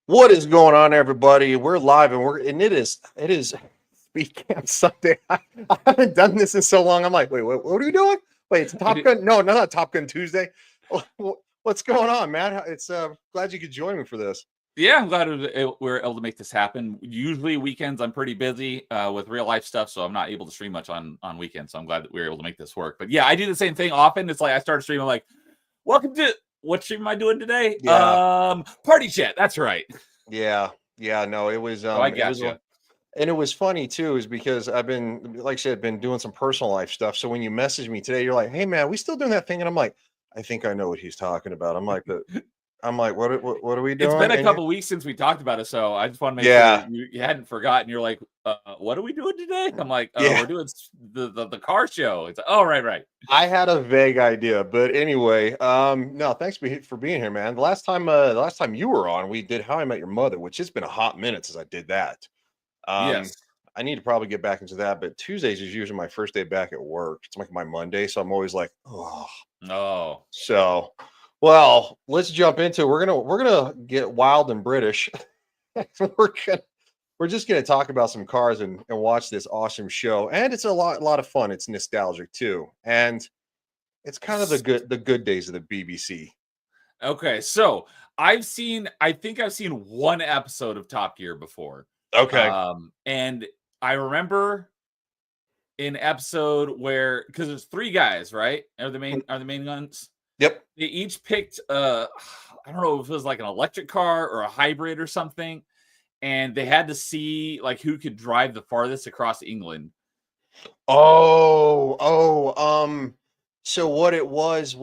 What is going on, everybody? We're live, and it is Speed Camp Sunday. I haven't done this in so long. I'm like, wait, what are we doing? Wait, it's Top Gun? No, not Top Gun Tuesday. What's going on, man? It's glad you could join me for this. Yeah, I'm glad we're able to make this happen. Usually weekends I'm pretty busy with real life stuff, so I'm not able to stream much on weekends. So I'm glad that we were able to make this work. But yeah, I do the same thing often. It's like I start streaming like, welcome to what stream am I doing today? Yeah. Party chat. That's right. Yeah, no, it was I it was gotcha. and it was funny too, is because I've been, like I said, been doing some personal life stuff. So when you message me today, you're like, hey man, we still doing that thing? And I'm like, I think I know what he's talking about. I'm like, what are we It's been doing? a couple weeks since we talked about it, so I just want to make Yeah. sure you hadn't forgotten. You're like, what are we doing today? I'm like, Yeah. we're doing the car show. It's like, oh, right. I had a vague idea, but anyway, no, thanks for being here, man. The last time you were on, we did How I Met Your Mother, which has been a hot minute since I did that. Um, Yes. I need to probably get back into that, but Tuesdays is usually my first day back at work. It's like my Monday, so I'm always like, oh. Oh. So, well, let's jump into it. We're gonna get wild and British. we're gonna we're just gonna talk about some cars and watch this awesome show, and it's a lot of fun. It's nostalgic too, and it's kind of the good days of the BBC. Okay, so I think I've seen one episode of Top Gear before. Okay. And I remember an episode where, because there's three guys, right? Are the main ones. Yep. They each picked I don't know if it was like an electric car or a hybrid or something, and they had to see like who could drive the farthest across England. So what it was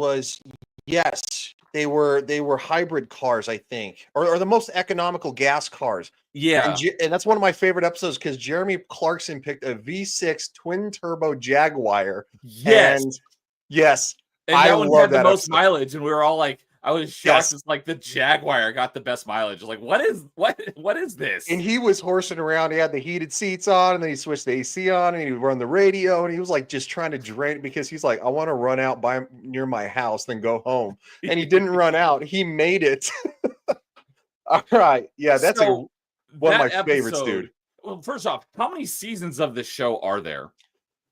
yes, they were hybrid cars, I think, or the most economical gas cars. Yeah. And that's one of my favorite episodes because Jeremy Clarkson picked a V6 twin turbo Jaguar. Yes. And yes, And I that one love had the that most episode. mileage, and we were all like, I was shocked. Yes. It's like the Jaguar got the best mileage. Like, what is this? And he was horsing around. He had the heated seats on, and then he switched the AC on, and he would run the radio, and he was like just trying to drain it because he's like, I want to run out by near my house, then go home. And he didn't run out. He made it. All right. Yeah, that's So, one of my that favorites, episode- dude. Well, first off, how many seasons of this show are there?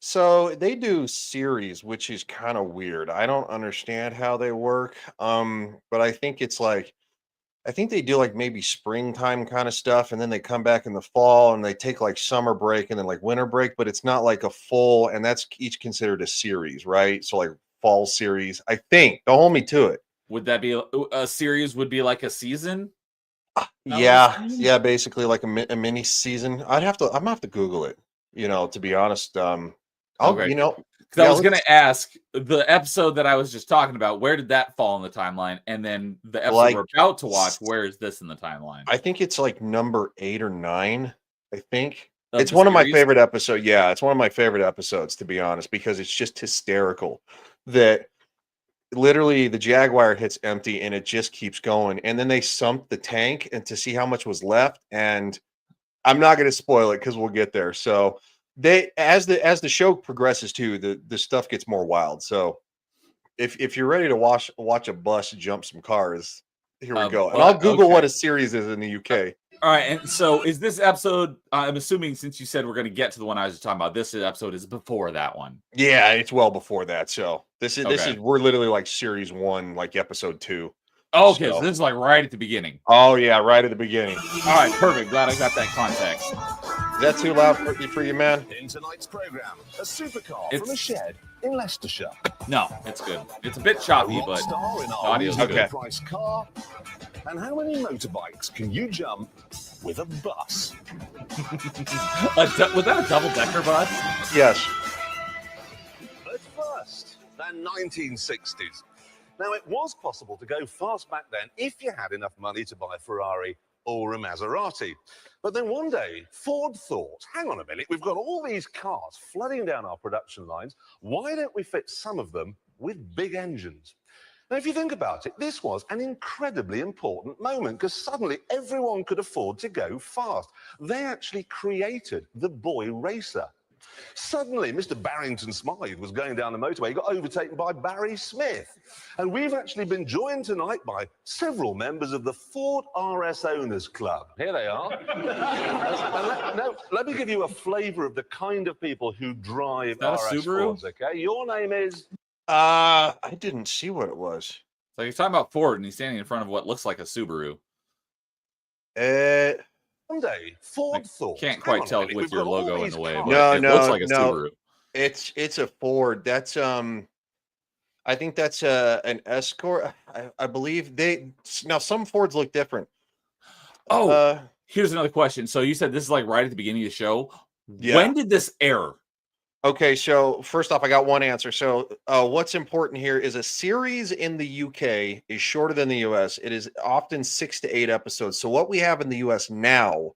So they do series, which is kind of weird. I don't understand how they work. But I think it's like I think they do like maybe springtime kind of stuff, and then they come back in the fall and they take like summer break and then like winter break, but it's not like a full, and that's each considered a series, right? So like fall series, I think. Don't hold me to it. Would that be a series? Would be like a season? Yeah, basically like a mini season. I'm gonna have to Google it, to be honest. Okay. Because I was going to ask the episode that I was just talking about, where did that fall in the timeline? And then the episode we're about to watch, where is this in the timeline? I think it's like number 8 or 9. I think Of it's the one of my series? favorite episodes. Yeah, it's one of my favorite episodes, to be honest, because it's just hysterical that literally the Jaguar hits empty and it just keeps going. And then they sump the tank and to see how much was left. And I'm not going to spoil it because we'll get there. So they, as the show progresses too, the stuff gets more wild. So if you're ready to watch a bus jump some cars, here we go. And I'll Google what a series is in the UK. All right, and so is this episode? I'm assuming since you said we're going to get to the one I was talking about, this episode is before that one. Yeah, it's well before that. So this is we're literally like series 1, like episode 2. Oh, okay, so this is like right at the beginning. Oh yeah, right at the beginning. All right, perfect. Glad I got that context. Is that too loud for you, man? In tonight's program, a supercar from a shed in Leicestershire. No, it's good. It's a bit choppy, but Rockstar in the our audio's reasonable good. price car. And how many motorbikes can you jump with a bus? Was that a double-decker bus? Yes. But first, the 1960s. Now, it was possible to go fast back then if you had enough money to buy a Ferrari or a Maserati. But then one day, Ford thought, hang on a minute, we've got all these cars flooding down our production lines. Why don't we fit some of them with big engines? Now, if you think about it, this was an incredibly important moment because suddenly everyone could afford to go fast. They actually created the boy racer. Suddenly, Mr. Barrington Smythe was going down the motorway. He got overtaken by Barry Smith. And we've actually been joined tonight by several members of the Ford RS Owners Club. Here they are. Let me give you a flavour of the kind of people who drive that a RS Subaru? Fords, okay? Your name is... I didn't see what it was. So he's talking about Ford, and he's standing in front of what looks like a Subaru. Someday, Ford I thought... can't hang quite on a tell minute, with we've your got all logo in these the way, cars. but it looks like a No. Subaru. It's a Ford. That's I think that's an Escort. I believe now some Fords look different. Oh, here's another question. So you said this is like right at the beginning of the show. Yeah. When did this air? Okay, so first off, I got one answer. So what's important here is a series in the UK is shorter than the US. It is often 6 to 8 episodes. So what we have in the US now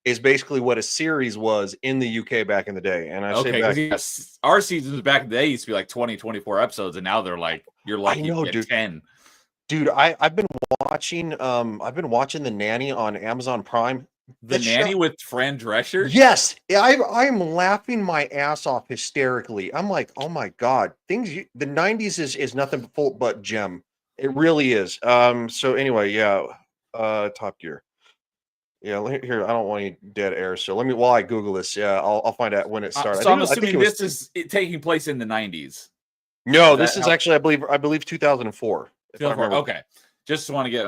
is basically what a series was in the UK back in the day. And I say Okay, back, because our seasons back in the day used to be like 20, 24 episodes, and now they're like, you're lucky know, to get dude. 10. Dude, I've been watching The Nanny on Amazon Prime. The That Nanny show- with Fran Drescher? Yes, I'm laughing my ass off hysterically. I'm like, oh my god, the 90s is nothing but gem. It really is. So anyway, yeah, Top Gear. Yeah, here I don't want any dead air. So while I Google this, yeah, I'll find out when it started. So I'm I think assuming it was- this is taking place in the 90s. no, is this that is how- actually I believe 2004. if I remember. Okay, just want to get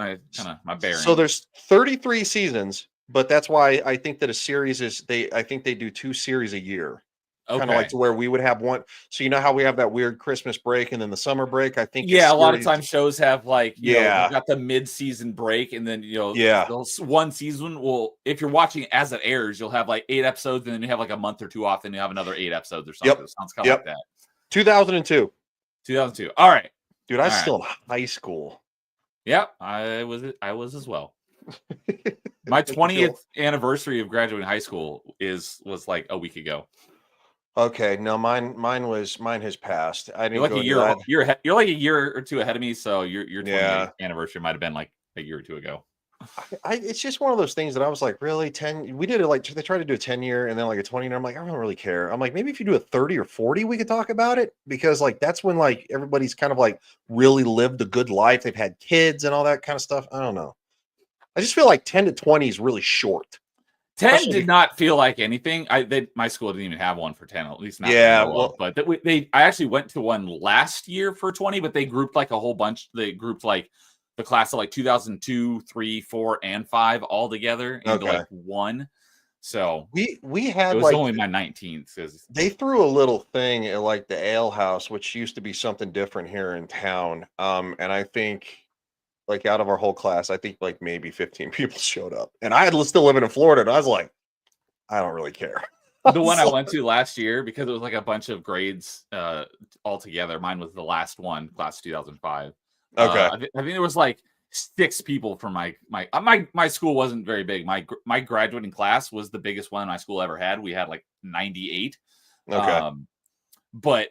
my bearings. So there's 33 seasons, but that's why I think that a series is I think they do 2 series a year. Kind of like to where we would have one. So you know how we have that weird Christmas break and then the summer break? I think a lot of times shows have like you Yeah. got the mid-season break, and then Yeah. one season will, if you're watching as it airs, you'll have like 8 episodes, and then you have like a month or two off, and you have another 8 episodes or something. Yep. It sounds kind of Yep. like that. 2002. 2002. All right. Dude, I was All right. still in high school. Yeah, I was as well. My 20th anniversary of graduating high school was like a week ago. Okay, no, mine has passed. I didn't You're like go a to year. that. You're like a year or two ahead of me. So your 20th Yeah. anniversary might have been like a year or two ago. It's just one of those things that I was like, really 10. We did it like they tried to do a 10-year and then like a 20-year. I'm like, I don't really care. I'm like, maybe if you do a 30 or 40, we could talk about it because like that's when like everybody's kind of like really lived a good life. They've had kids and all that kind of stuff. I don't know. I just feel like 10 to 20 is really short. 10 Especially- did not feel like anything. My school didn't even have one for 10, at least not. Yeah, that I know well- of. But I actually went to one last year for 20, but they grouped like a whole bunch. They grouped like the class of like 2002, 3, 4, and 5 all together into Okay. like one. So We had it was like only my 19th. they threw a little thing at like the ale house, which used to be something different here in town. And I think like out of our whole class, I think like maybe 15 people showed up. And I had still living in Florida, and I was like, I don't really care. The one I went to last year, because it was like a bunch of grades all together. Mine was the last one, class 2005. Okay. I think there was like 6 people from my school wasn't very big. My graduating class was the biggest one my school ever had. We had like 98. Okay. But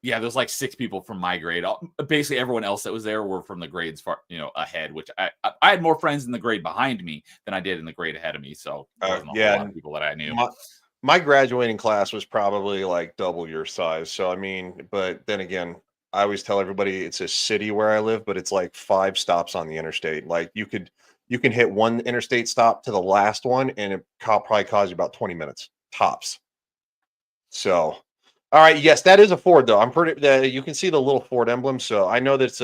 yeah, there's like 6 people from my grade. Basically, everyone else that was there were from the grades far, ahead. Which I had more friends in the grade behind me than I did in the grade ahead of me. So there wasn't a whole lot of people that I knew. My graduating class was probably like double your size. So I mean, but then again, I always tell everybody it's a city where I live, but it's like 5 stops on the interstate. Like you can hit one interstate stop to the last one, and it probably cause you about 20 minutes tops. So, all right, yes, that is a Ford though. I'm pretty. You can see the little Ford emblem, so I know that's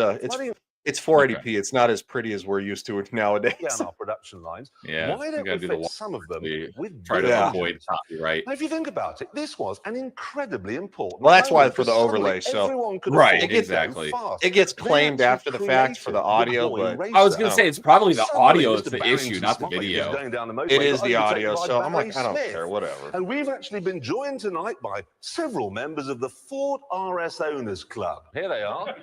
it's 480p. Okay. It's not as pretty as we're used to it nowadays. Yeah, on our production lines. Yeah, Why we don't gotta we do the fix some of them we with try to Yeah. avoid copyright. Now, if you think about it, this was an incredibly important. Well, that's why moment, for the because suddenly overlay, so- everyone could Right, afford to go exactly. fast. It gets They claimed actually after the fact for the created audio, Boy but Racer. I was going to say it's probably the Suddenly, audio Mr. that's the Barrington issue, not the Smythe was video. going down the motorway, it is got the overtaken audio, by so I'm Barry like, I don't Smith. care, whatever. And we've actually been joined tonight by several members of the Ford RS Owners Club. Here they are.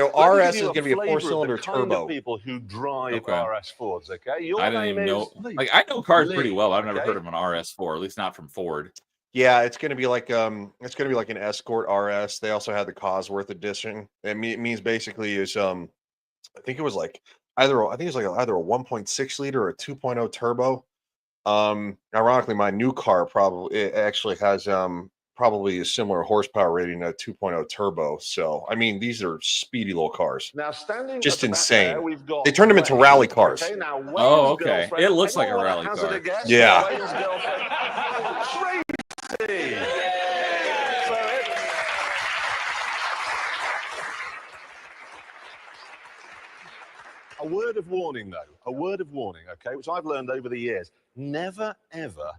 So RS is going to be a 4-cylinder turbo. People who drive Okay. RS Fords, okay? Your I didn't name even know. is Like I know cars pretty Lee, well. But I've never okay? heard of an RS4, at least not from Ford. Yeah, it's going to be like an Escort RS. They also had the Cosworth edition. It means basically is I think it was like either a 1.6 liter or a 2.0 turbo. Ironically, my new car probably it actually has probably a similar horsepower rating, a 2.0 turbo. So I mean, these are speedy little cars. Now, standing Just at the back insane. there, we've got They turned them into Wayne. rally cars. Okay, now Wayne's Oh, okay. girlfriend. It looks like a Anyone rally hazard car. a guess? Yeah. Wayne's girlfriend. Tracy. So a word of warning, though. A word of warning, okay, which I've learned over the years. Never, ever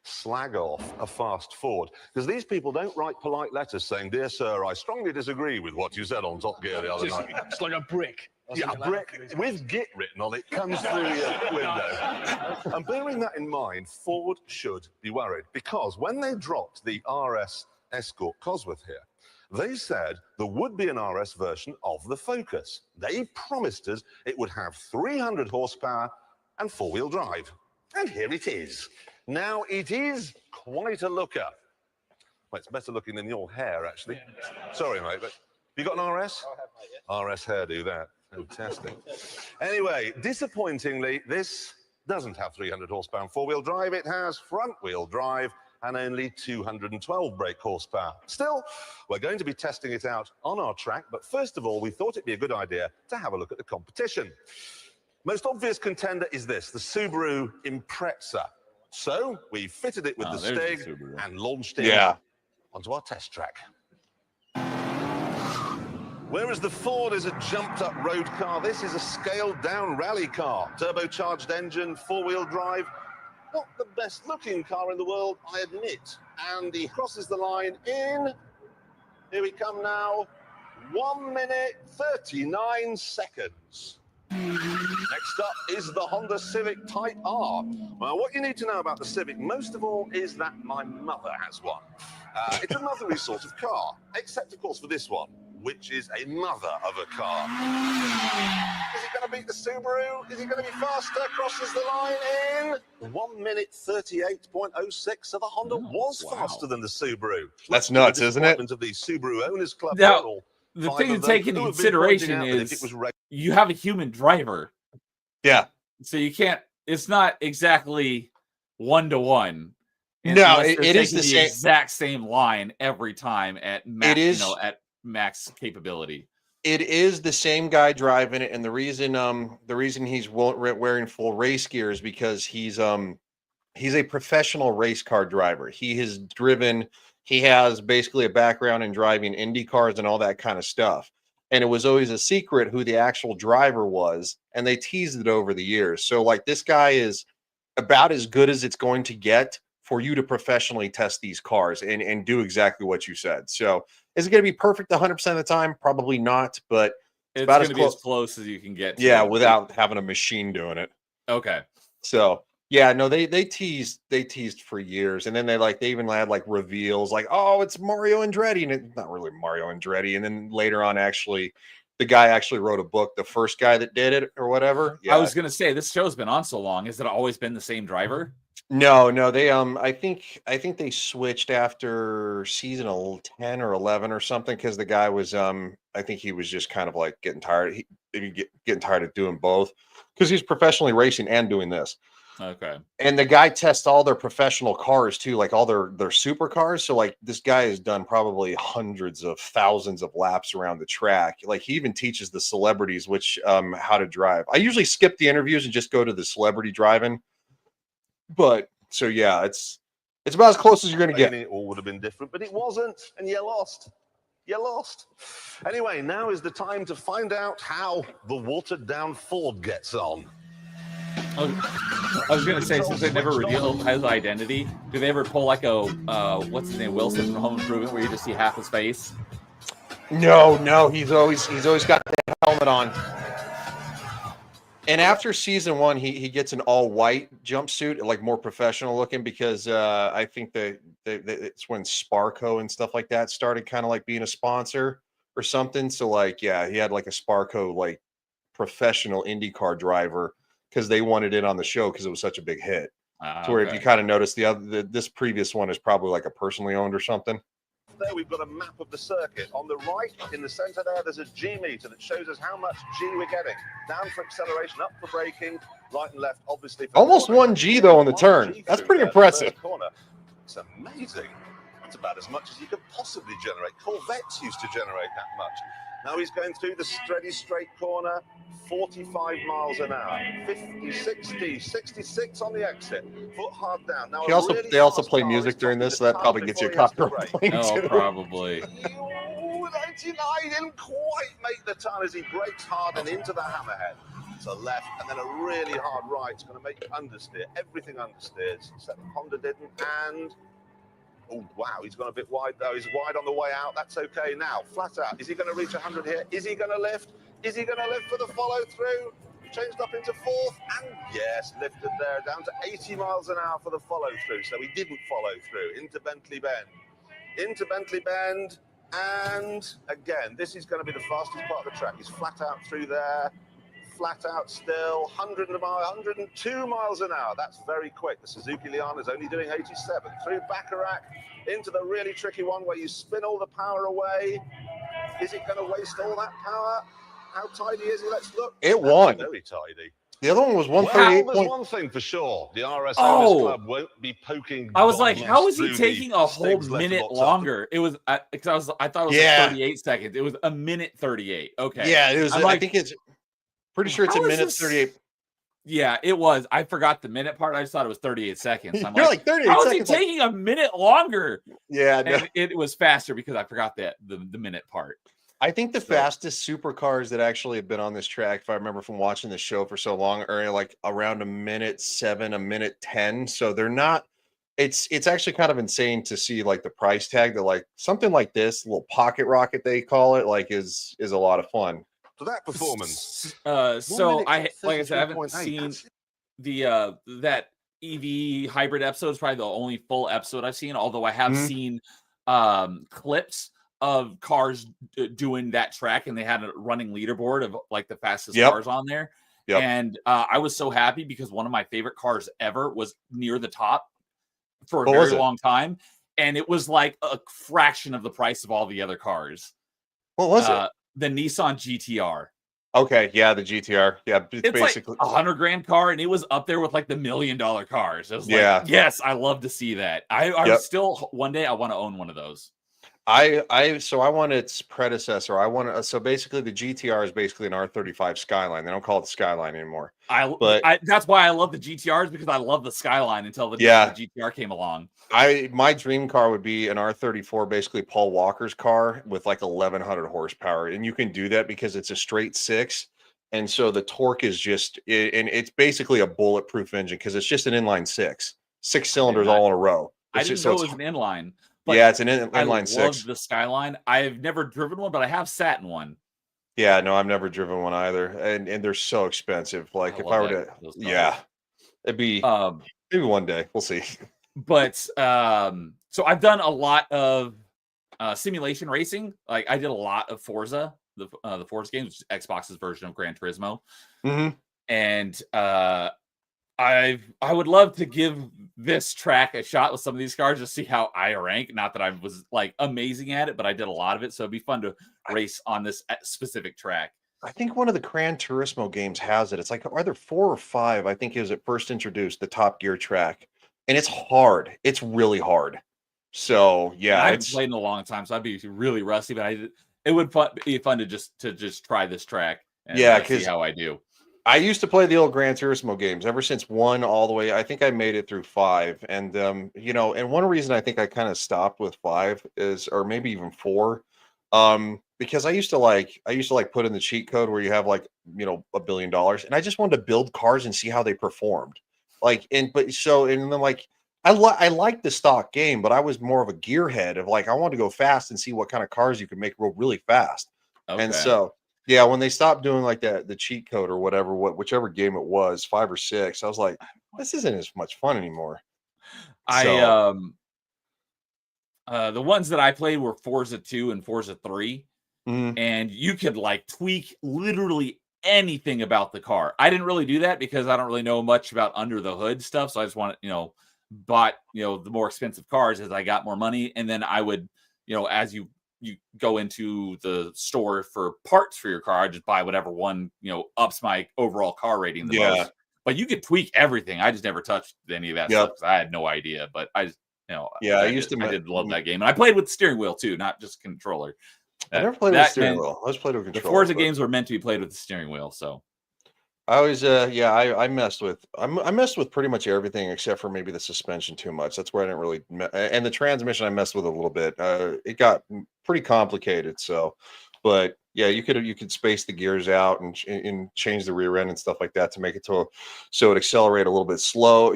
slag off a fast Ford, because these people don't write polite letters saying, "Dear sir, I strongly disagree with what you said on Top Gear the other night." It's like a brick. Yeah, a brick with Git written on it comes through your window. And bearing that in mind, Ford should be worried, because when they dropped the RS Escort Cosworth here, they said there would be an RS version of the Focus. They promised us it would have 300 horsepower and four-wheel drive. And here it is. Now, it is quite a looker. Well, it's better looking than your hair, actually. Sorry, mate, but you got an RS? RS hairdo, that. Fantastic. Anyway, disappointingly, this doesn't have 300 horsepower and four-wheel drive. It has front-wheel drive and only 212 brake horsepower. Still, we're going to be testing it out on our track, but first of all, we thought it'd be a good idea to have a look at the competition. Most obvious contender is this, the Subaru Impreza. So we fitted it with the there's the Stig Subaru. and launched it Yeah. onto our test track. Whereas the Ford is a jumped-up road car, this is a scaled-down rally car. Turbocharged engine, four-wheel drive. Not the best-looking car in the world, I admit. And he crosses the line in, here we come now, 1 minute 39 seconds. Next up is the Honda Civic Type R. Well, what you need to know about the Civic, most of all, is that my mother has one. It's a motherly sort of car, except, of course, for this one, which is a mother of a car. Is it going to beat the Subaru? Is it going to be faster? Crosses the line in 1 minute 38.06. So the Honda was faster than the Subaru. That's nuts, isn't it? Of the Subaru Owners Club. Now, Journal, the 5 thing to of them take into who have been pointing consideration out that if is it was ra- you have a human driver, Yeah. so you can't. It's not exactly 1-to-1. No, Unless it they're is taking the same. exact same line every time at max. It is- at max capability. It is the same guy driving it, and the reason he's wearing full race gear is because he's a professional race car driver. He has basically a background in driving Indy cars and all that kind of stuff. And it was always a secret who the actual driver was, and they teased it over the years. So like this guy is about as good as it's going to get for you to professionally test these cars and do exactly what you said. So is it going to be perfect 100% of the time? Probably not, but It's about going as to be as close- close as you can get. To yeah, it. without having a machine doing it. Okay. So yeah, no, they teased for years, and then they even had like reveals like, oh, it's Mario Andretti, and it's not really Mario Andretti. And then later on, actually, the guy actually wrote a book, the first guy that did it or whatever. Yeah, I was going to say this show's been on so long. Has it always been the same driver? no, they I think they switched after season 10 or 11 or something, because the guy was I think he was just kind of like getting tired. Getting tired of doing both, because he's professionally racing and doing this. Okay. And the guy tests all their professional cars too, like all their supercars. So like this guy has done probably hundreds of thousands of laps around the track. Like he even teaches the celebrities how to drive. I usually skip the interviews and just go to the celebrity driving. But so yeah, it's about as close as you're gonna get. It all would have been different, but it wasn't, and you lost. You lost. Anyway, now is the time to find out how the watered-down Ford gets on. I was going to say, since they never revealed his identity, do they ever pull like a what's his name, Wilson from Home Improvement, where you just see half his face? No, he's always got the helmet on. And after season 1, he gets an all white jumpsuit, like more professional looking, because I think it's when Sparco and stuff like that started kind of like being a sponsor or something. So like, yeah, he had like a Sparco like professional IndyCar driver, because they wanted it on the show because it was such a big hit. So where if you kind of notice this previous one is probably like a personally owned or something. there, we've got a map of the circuit. On the right, in the center there, there's a G meter that shows us how much G we're getting. Down for acceleration, up for braking, right and left, obviously. For Almost corner. 1G though on the 1G turn. That's through pretty there, the impressive. first corner. It's amazing. That's about as much as you could possibly generate. Corvettes used to generate that much. Now he's going through the steady straight corner, 45 miles an hour, 50, 60, 66 on the exit, foot hard down. Now They also play music during this, so that probably gets you a copyright claim Oh, too. probably. 99 didn't quite make the turn as he brakes hard and into the hammerhead. To left and then a really hard right. It's going to make you understeer. Everything understeers. Except Honda didn't. And oh wow, he's gone a bit wide though. He's wide on the way out. That's okay now. Flat out. Is he going to reach 100 here? Is he going to lift? Is he going to lift for the follow through? Changed up into fourth and yes, lifted there down to 80 miles an hour for the follow through. So he didn't follow through into Bentley Bend. Into Bentley Bend. And again, this is going to be the fastest part of the track. He's flat out through there. Flat out still, 102 miles an hour. That's very quick. The Suzuki Liana is only doing 87. Through Bacharach into the really tricky one where you spin all the power away. Is it going to waste all that power? How tidy is he? Let's look. It won. Very tidy. The other one was Well, 138. there's one thing for sure. The RS Oh. Club won't be poking. I was like, bombs how is he through taking the a whole Stig's minute letterbox longer? It was because I thought it was Yeah. like 38 seconds. It was a minute 38. Okay. Yeah, it was. I'm I like, think it's pretty sure it's a how is minute this- 38. Yeah, it was. I forgot the minute part. I just thought it was 38 seconds. I'm You're like, like 38 how is he seconds. like- taking a minute longer? yeah, no. And it was faster because I forgot that the minute part. I think the So- fastest supercars that actually have been on this track, if I remember from watching the show for so long, are like around a minute 7, a minute 10. So they're not. It's actually kind of insane to see like the price tag that like something like this little pocket rocket they call it like is a lot of fun. So that performance. So 1 I minute like I said, I haven't 33.8. seen That's- the that EV hybrid episode is probably the only full episode I've seen, although I have Mhm. seen clips of cars doing that track, and they had a running leaderboard of like the fastest Yep. cars on there. Yep. And I was so happy because one of my favorite cars ever was near the top for a What was very it? long time, and it was like a fraction of the price of all the other cars. What was it? The Nissan GTR. Okay, yeah, the GTR. Yeah, It's basically. like $100,000 car, and it was up there with like the $1 million cars. It was Yeah. like, yes, I love to see that. I Yep. still one day I want to own one of those. I want its predecessor. I want so basically the GTR is basically an R35 Skyline. They don't call it the Skyline anymore. But- That's why I love the GTRs, because I love the Skyline until the Yeah. GTR came along. My dream car would be an R34, basically Paul Walker's car with like 1100 horsepower, and you can do that because it's a straight 6, and so the torque is just and it's basically a bulletproof engine because it's just an inline 6 cylinders all in a row. I It's didn't just- know so it was it's- an inline. But yeah, it's an I inline love 6. the Skyline. I've never driven one, but I have sat in one. Yeah, no, I've never driven one either, and they're so expensive. Like if I were to, those yeah, cars. it'd be Um, maybe one day. We'll see. but so I've done a lot of simulation racing. Like I did a lot of Forza, the Forza games, which is Xbox's version of Gran Turismo. Mhm. And I would love to give this track a shot with some of these cars to see how I rank. Not that I was like amazing at it, but I did a lot of it, so it'd be fun to race on this specific track. I think one of the Gran Turismo games has it. It's like either 4 or 5. I think it was at first introduced the Top Gear track, and it's hard. It's really hard. So yeah, I haven't it's played in a long time, so I'd be really rusty. But it would be fun to just try this track. And Yeah, see 'cause how I do. I used to play the old Gran Turismo games ever since 1 all the way. I think I made it through 5, and and one reason I think I kind of stopped with 5 is, or maybe even 4, because I used to like put in the cheat code where you have like $1 billion, and I just wanted to build cars and see how they performed. Like, and then like I liked the stock game, but I was more of a gearhead of like I wanted to go fast and see what kind of cars you could make really fast. And Okay. so, yeah, when they stopped doing like the cheat code or whatever, whichever game it was, 5 or 6, I was like, this isn't as much fun anymore. The ones that I played were Forza 2 and Forza 3, Mhm. and you could like tweak literally anything about the car. I didn't really do that because I don't really know much about under the hood stuff, so I just wanted, bought the more expensive cars as I got more money, and then I would as you go into the store for parts for your car, I just buy whatever one, ups my overall car rating the Yeah. most. But you could tweak everything. I just never touched any of that stuff because I had no idea. But I just, Yeah, I did love that game. And I played with the steering wheel too, not just controller. I never played with the steering wheel. I always played with The controller. Forza games were meant to be played with the steering wheel. So I always, I messed with, I messed with pretty much everything except for maybe the suspension too much. That's where I didn't really, and the transmission I messed with a little bit. It got pretty complicated. So, but yeah, you could space the gears out and change the rear end and stuff like that to make it so it accelerate a little bit slower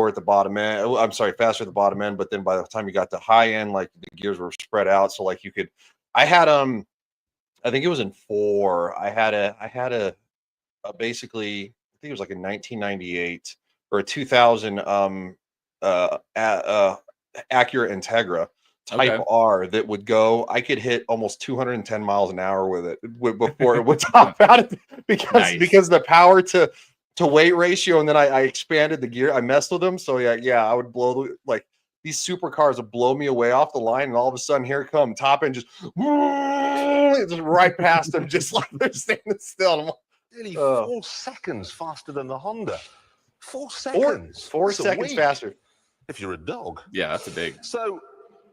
at the bottom end. I'm sorry, faster at the bottom end. But then by the time you got to high end, like the gears were spread out. So like I had, I think it was in 4. I had a basically, I think it was like a 1998 or a 2000 Acura Integra Type R that would go. I could hit almost 210 miles an hour with it before it would top out because the power to weight ratio, and then I expanded the gear. I messed with them, so yeah, I would blow like these supercars would blow me away off the line, and all of a sudden here come top end just right past them, just like they're standing still. I'm like, Nearly 4 seconds faster than the Honda. 4 seconds. 4 seconds faster. If you're a dog. Yeah, that's a big. So,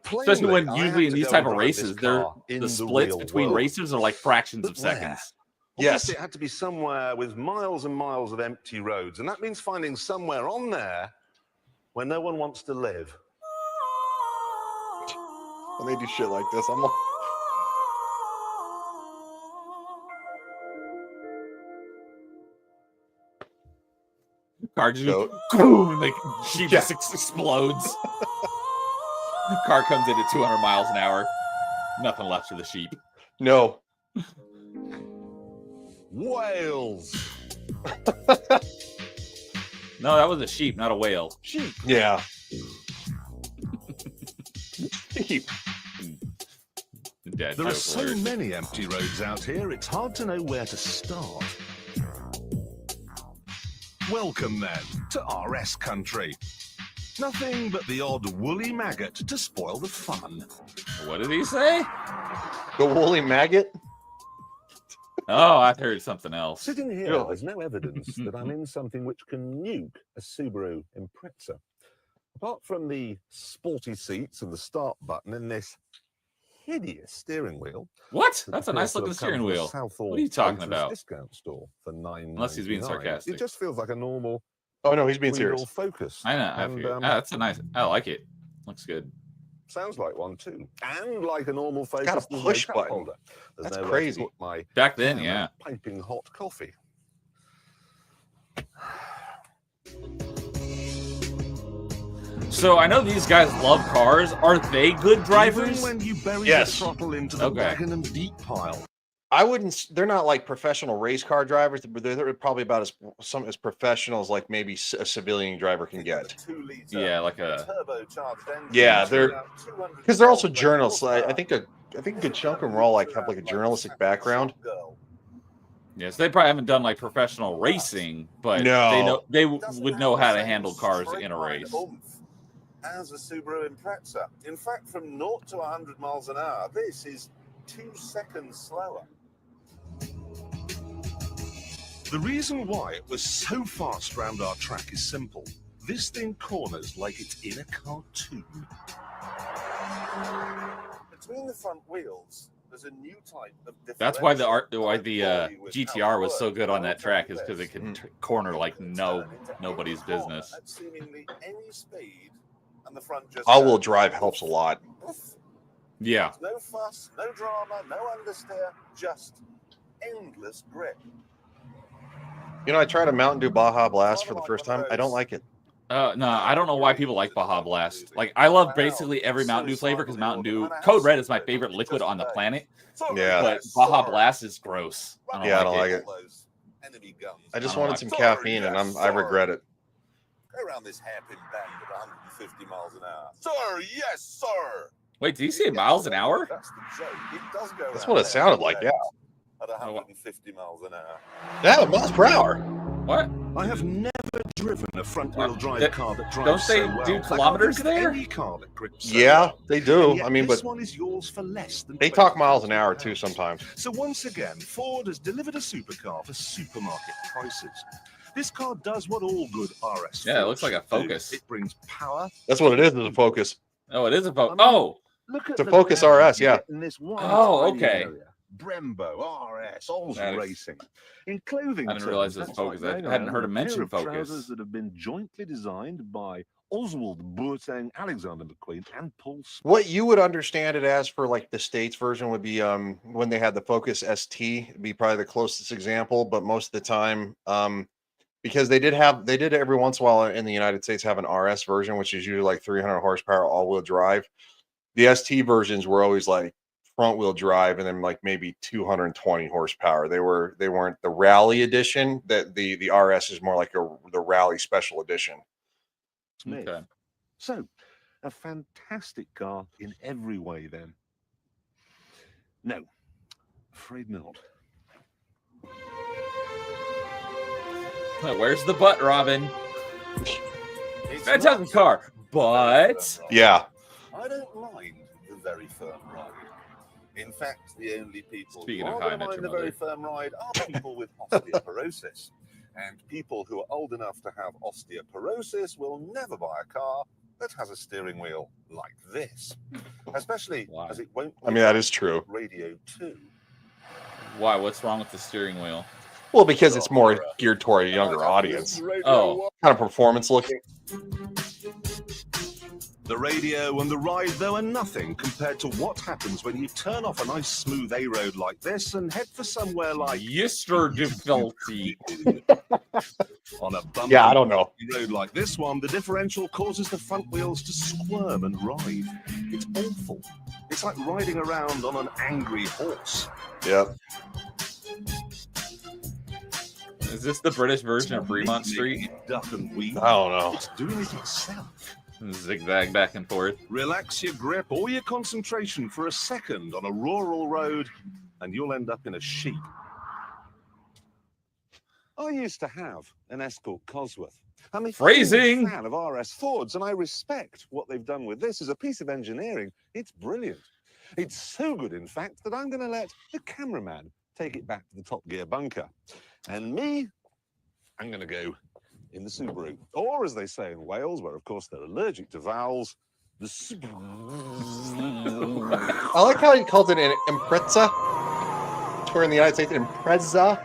especially when usually in these type of races, the splits between races are like fractions of seconds. Yes, it had to be somewhere with miles and miles of empty roads, and that means finding somewhere on there where no one wants to live. When they do shit like this, I'm like, car just boom, like she just explodes. Car comes in at 200 miles an hour. Nothing left for the sheep. No. Whales. No, that was a sheep, not a whale. Sheep. Yeah. Sheep. There are so many empty roads out here, it's hard to know where to start. Welcome then to RS country. Nothing but the odd woolly maggot to spoil the fun. What did he say? The woolly maggot? Oh, I heard something else. Sitting here, there's no evidence that I'm in something which can nuke a Subaru Impreza. Apart from the sporty seats and the start button and this hideous steering wheel. What? That's a nice looking steering wheel. What are you talking about? Discount store for $9.99. Unless he's being sarcastic. It just feels like a normal. Oh no, he's being serious. Focus. I know. That's a nice. I like it. Looks good. Sounds like one too, and like a normal Focus. Got a push button. Holder. That's crazy. Back then, yeah. Piping hot coffee. So I know these guys love cars. Are they good drivers? Even when you bury yes. the throttle into the wagon and deep pile. I wouldn't. They're not like professional race car drivers, but they're probably about as professional as like maybe a civilian driver can get. Yeah, like a turbocharged engine. Yeah, they're because they're also journalists. I think a good chunk of them are all like have like a journalistic background. Yes, they probably haven't done like professional racing, but they would know how to handle cars in a race. As a Subaru Impreza. In fact, from 0 to 100 miles an hour, this is 2 seconds slower. The reason why it was so fast round our track is simple. This thing corners like it's in a cartoon. Between the front wheels, there's a new type of That's why the GTR was so good on that track, is because it could corner like nobody's business. At seemingly any speed, and the front just all-wheel drive helps a lot. Yeah. No fuss, no drama, no understeer, just endless grip. You know, I tried a Mountain Dew Baja Blast for the first time. I don't like it. No, I don't know why people like Baja Blast. Like, I love basically every Mountain Dew flavor because Mountain Dew Code Red is my favorite liquid on the planet. Yeah. But Baja Blast is gross. I don't like it. I just wanted some caffeine, and I regret it. Go around this hairpin bend at 150 miles an hour. Sir, yes, sir. Wait, did you say miles an hour? That's the joke. It does go. That's what it sounded like, yeah. At 150 miles an hour. Yeah, miles per hour. What? I have never driven a front-wheel drive That- car that drives don't they so well. do I can't kilometers think of there? Any car that grips so Yeah, well. they And do. yet I mean, this but one is yours for less than they talk miles an £20,000. hour too sometimes. So once again, Ford has delivered a supercar for supermarket prices. This car does what all good RS. Yeah, it looks Fords like a should do. Focus. It brings power. That's what it is a Focus. Oh, it is a Focus. I mean, Oh, Look at It's a the Focus value RS, you yeah. get in this one Oh, tiny okay. area. Brembo, RS, Olds That is- Racing. In clothing I didn't realize terms, it was that's like Focus. I going hadn't around heard with him a pair mention of Focus. trousers that have been jointly designed by Oswald Boateng, Alexander McQueen, and Paul Smith. What you would understand it as for like the States version would be when they had the Focus ST, it'd be probably the closest example, but most of the time, because they did every once in a while in the United States have an RS version, which is usually like 300 horsepower all-wheel drive. The ST versions were always like front wheel drive and then like maybe 220 horsepower. They weren't the rally edition. That the RS is more like the rally special edition. Smith. okay. So, a fantastic car in every way then. No, afraid not. Where's the butt, Robin? It's Fantastic not car, a but firm ride. Yeah. I don't mind the very firm ride. In fact, the only people Speaking who of are How I going to Met mind Your the very Mother. firm ride are people with osteoporosis. And people who are old enough to have osteoporosis will never buy a car that has a steering wheel like this. Especially Why? as it won't. I mean, that is true. Radio 2. why? What's wrong with the steering wheel? Well, because it's more geared toward a younger I audience. listen to Radio Oh. 1. Kind of performance looking. The radio and the ride, though, are nothing compared to what happens when you turn off a nice smooth A road like this and head for somewhere like Yister difficulty. on a bumpy Yeah, I don't know. road like this one. The differential causes the front wheels to squirm and ride. It's awful. It's like riding around on an angry horse. Yep. Is this the British version of Fremont Street? Duck and weave. I don't know. It's doing it itself. Zigzag back and forth. Relax your grip or your concentration for a second on a rural road, and you'll end up in a sheep. I used to have an Escort Cosworth. I'm a Phrasing. huge fan of RS Fords, and I respect what they've done with this as a piece of engineering. It's brilliant. It's so good, in fact, that I'm going to let the cameraman take it back to the Top Gear bunker. And me, I'm going to go in the Subaru. Or, as they say in Wales, where, of course, they're allergic to vowels, the Subaru. I like how he calls it an Impreza. Or in the United States, Impreza.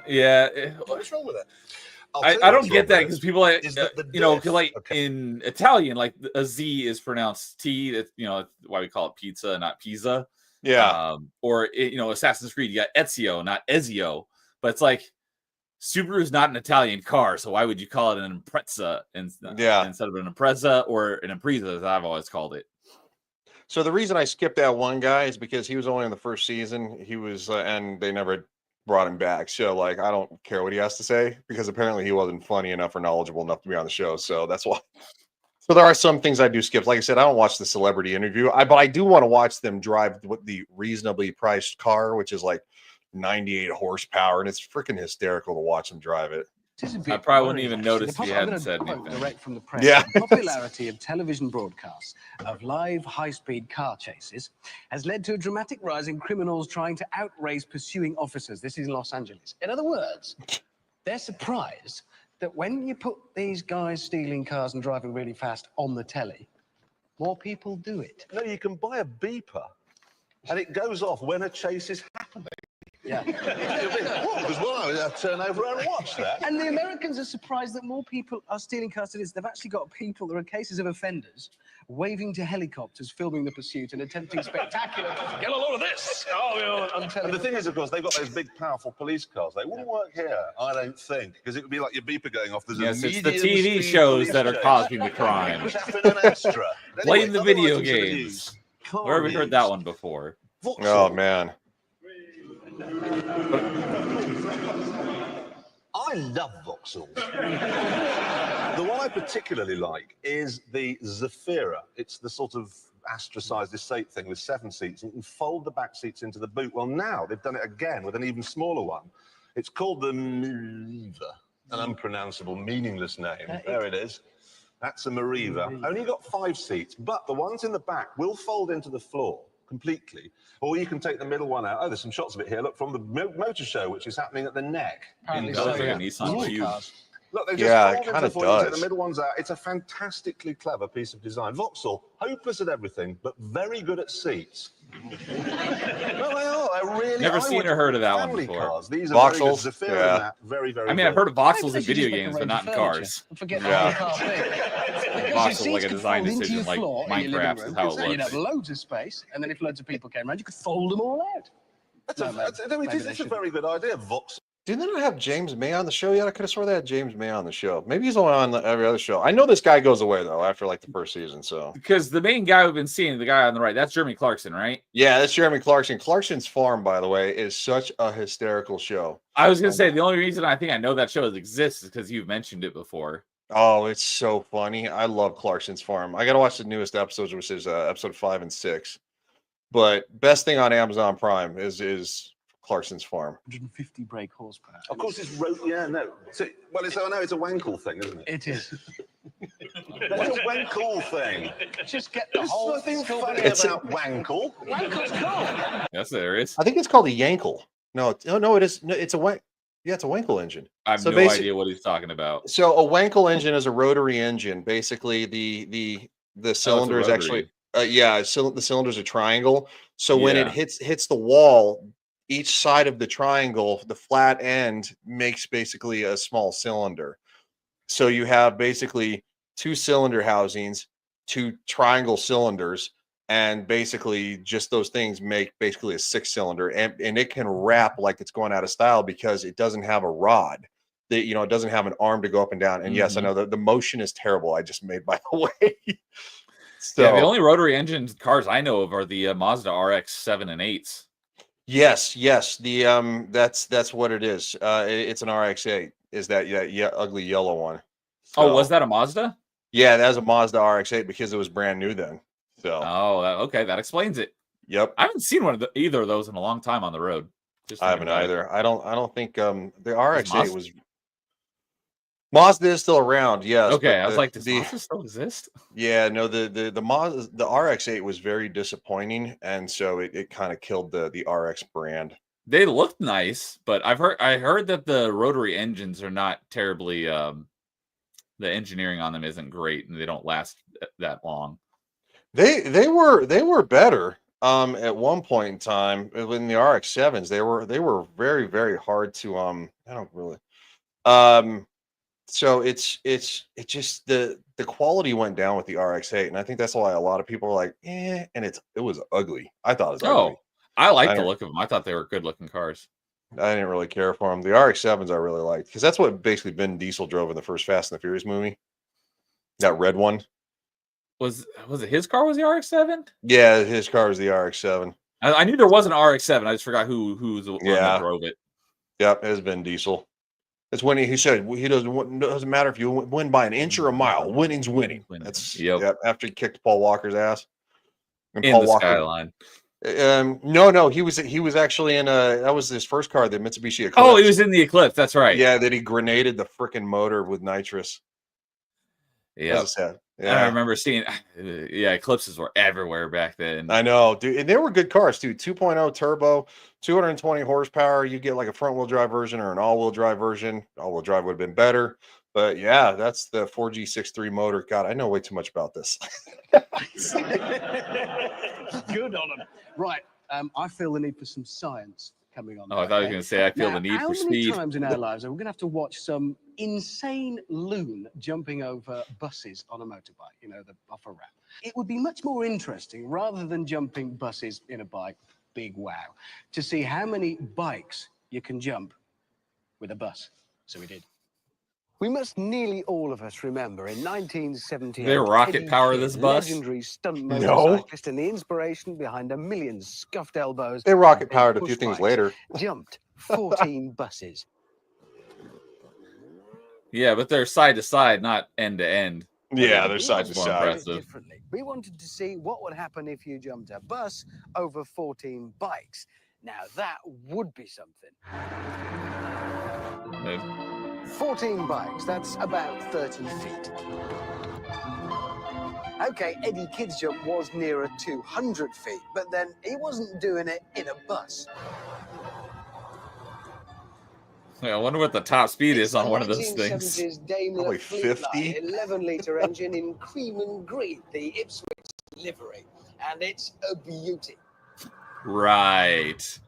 Yeah. What's wrong with it? I don't get that because people like Is that the you know, diff? because like Okay. in Italian, like a Z is pronounced T. That's that's why we call it pizza, not pizza. Yeah. Or Assassin's Creed, you got Ezio, not Ezio. But it's like Subaru is not an Italian car, so why would you call it an Impreza Yeah. instead of an Impreza or an Impreza, as I've always called it? So the reason I skipped that one guy is because he was only in the first season. He was, and they never brought him back. So like, I don't care what he has to say because apparently he wasn't funny enough or knowledgeable enough to be on the show. So that's why. So there are some things I do skip. Like I said, I don't watch the celebrity interview. But I do want to watch them drive the reasonably priced car, which is like 98 horsepower, and it's freaking hysterical to watch them drive it. I probably wouldn't even notice if you I'm hadn't gonna said quote anything. direct from the press. Yeah. The popularity of television broadcasts of live high-speed car chases has led to a dramatic rise in criminals trying to outrace pursuing officers. This is in Los Angeles. In other words, they're surprised that when you put these guys stealing cars and driving really fast on the telly, more people do it. No, you can buy a beeper, and it goes off when a chase is happening. Yeah. Because I turn over and watch that. And the Americans are surprised that more people are stealing cars to this. They've actually got people, there are cases of offenders waving to helicopters, filming the pursuit and attempting spectacular. Get a load of this! Oh, I'm telling And the you. thing is, of course, they've got those big, powerful police cars. They wouldn't work here, I don't think, because it would be like your beeper going off. There's Yes, a it's the medium TV speed shows police that are chase. causing the crime. Chapping an Astra. Blame the other video items of games. abuse. Where have we heard that Car one before? abuse. Oh Vauxhall. man. I love Vauxhall. The one I particularly like is the Zafira. It's the sort of Astra-sized estate thing with 7 seats. You can fold the back seats into the boot. Well, now they've done it again with an even smaller one. It's called the Meriva. An unpronounceable, meaningless name. There it is. That's a Mariva. Only got 5 seats, but the ones in the back will fold into the floor completely. Or you can take the middle one out. Oh, there's some shots of it here. Look, from the motor show, which is happening at the Neck. Apparently That looks so, like a yeah. Nissan All Cube. cars. Look, they just Yeah, it fold into kinda the floor. You take the does. middle ones out. It's a fantastically clever piece of design. Vauxhall, hopeless at everything, but very good at seats. No, they are. They're really. Never I seen would- or heard of that one family before. Cars. These are very good. Vauxhalls? Zafira Yeah. and that, very, very I mean, I've good. heard of Maybe voxels they in should video just make a games, but range not of in furniture cars. and forget Yeah. the whole car thing. Because your Voxels seats like a could design fold into decision, your like floor in your living Minecraft is room. how it You'd have looks. loads of space, and then if loads of people came around, you could fold them all out. That's No, a, no, that's, I mean, maybe it's they a shouldn't. very good idea. Vauxhall. Didn't they not have James May on the show yet? I could have sworn they had James May on the show. Maybe he's only on every other show. I know this guy goes away though after like the first season. So Because the main guy we've been seeing, the guy on the right, that's Jeremy Clarkson, right? yeah, that's Jeremy Clarkson. Clarkson's Farm, by the way, is such a hysterical show. I was gonna say the only reason I think I know that show exists is because you've mentioned it before. Oh, it's so funny. I love Clarkson's Farm. I got to watch the newest episodes, which is episode 5 and 6. But best thing on Amazon Prime is Clarkson's Farm. 150 brake horsepower. Of course, it's yeah, no. So, well, it's I know it's a wankle thing, isn't it? It is. What's a wankle thing? Just get the There's whole nothing school funny It's a- about wankle. Wankle's cool. Yes, there is. I think it's called a Yankel. No, it is. No, it's a wank. Yeah, it's a Wankel engine. I have So no basic- idea what he's talking about. So a Wankel engine is a rotary engine. Basically, the cylinder is actually the cylinders are triangle. So when it Yeah. hits the wall, each side of the triangle, the flat end makes basically a small cylinder. So you have basically 2 cylinder housings, 2 triangle cylinders, and basically just those things make basically a 6-cylinder, and it can wrap like it's going out of style because it doesn't have a rod. It doesn't have an arm to go up and down. And yes, I know the motion is terrible. I just made, by the way. So Yeah, the only rotary engine cars I know of are the Mazda RX 7 and 8s. yes, the that's what it is. It's an RX-8. Is that ugly yellow one? Oh, So, was that a Mazda? Yeah, that was a Mazda RX-8 because it was brand new then. So Oh, okay, that explains it. yep, I haven't seen either of those in a long time on the road. Just I thinking haven't about it. either. I don't think the RX-8 Mazda- was Mazda is still around. Yes. Okay, but I was like, does the Mazda still exist? yeah, no, the Mazda, the RX-8 was very disappointing, and so it kind of killed the RX brand. They looked nice, but I heard that the rotary engines are not terribly the engineering on them isn't great and they don't last that long. They were better at one point in time in the RX-7s. They were very, very hard to I don't really so it just the quality went down with the RX-8, and I think that's why a lot of people are like, and it was ugly. I thought it was ugly. Oh, I like I the don't- look of them. I thought they were good looking cars. I didn't really care for them. The RX-7s I really liked because that's what basically Vin Diesel drove in the first Fast and the Furious movie. That red one. Was it his car? Was the RX-7? Yeah, his car was the RX-7. I knew there was an RX-7. I just forgot who's the one Yeah. that drove it. Yep, it has been Diesel. It's when he said he doesn't matter if you win by an inch or a mile. Winning's winning. Winning. That's Yep. after he kicked Paul Walker's ass. And In the Skyline. No, he was actually in that was his first car, the Mitsubishi Eclipse. Oh, he was in the Eclipse. That's right. Yeah, that he grenaded the freaking motor with nitrous. Yeah. As I said. I Yeah. remember seeing. Yeah, Eclipses were everywhere back then. I know, dude. And they were good cars, too. 2.0 turbo, 220 horsepower. You get like a front wheel drive version or an all wheel drive version. All wheel drive would have been better. But yeah, that's the 4G63 motor. God, I know way too much about this. Good on them. Right. I feel the need for some science coming on. Oh, I thought he was going to say I feel Now, the need how for many speed. times in our lives are we going to have to watch some insane loon jumping over buses on a motorbike, the off a ramp? It would be much more interesting, rather than jumping buses in a bike, big wow, to see how many bikes you can jump with a bus. So we did. We must nearly all of us remember in 1978. They rocket Eddie power Kidd, this bus? legendary stunt No. motorcyclist and the inspiration behind a million scuffed elbows. They rocket and powered a push few things bikes, later. Jumped 14 buses. Yeah, but they're side to side, not end to end. Yeah, they're We side to more side. impressive. Differently. We wanted to see what would happen if you jumped a bus over 14 bikes. Now that would be something. 14 bikes, that's about 30 feet. Okay, Eddie Kidd's jump was nearer 200 feet, but then he wasn't doing it in a bus. Yeah, I wonder what the top speed It's is on the one of those things. 1970s Daimler Probably Fleetline 50. 11-litre engine in cream and green, the Ipswich livery, and it's a beauty. Right.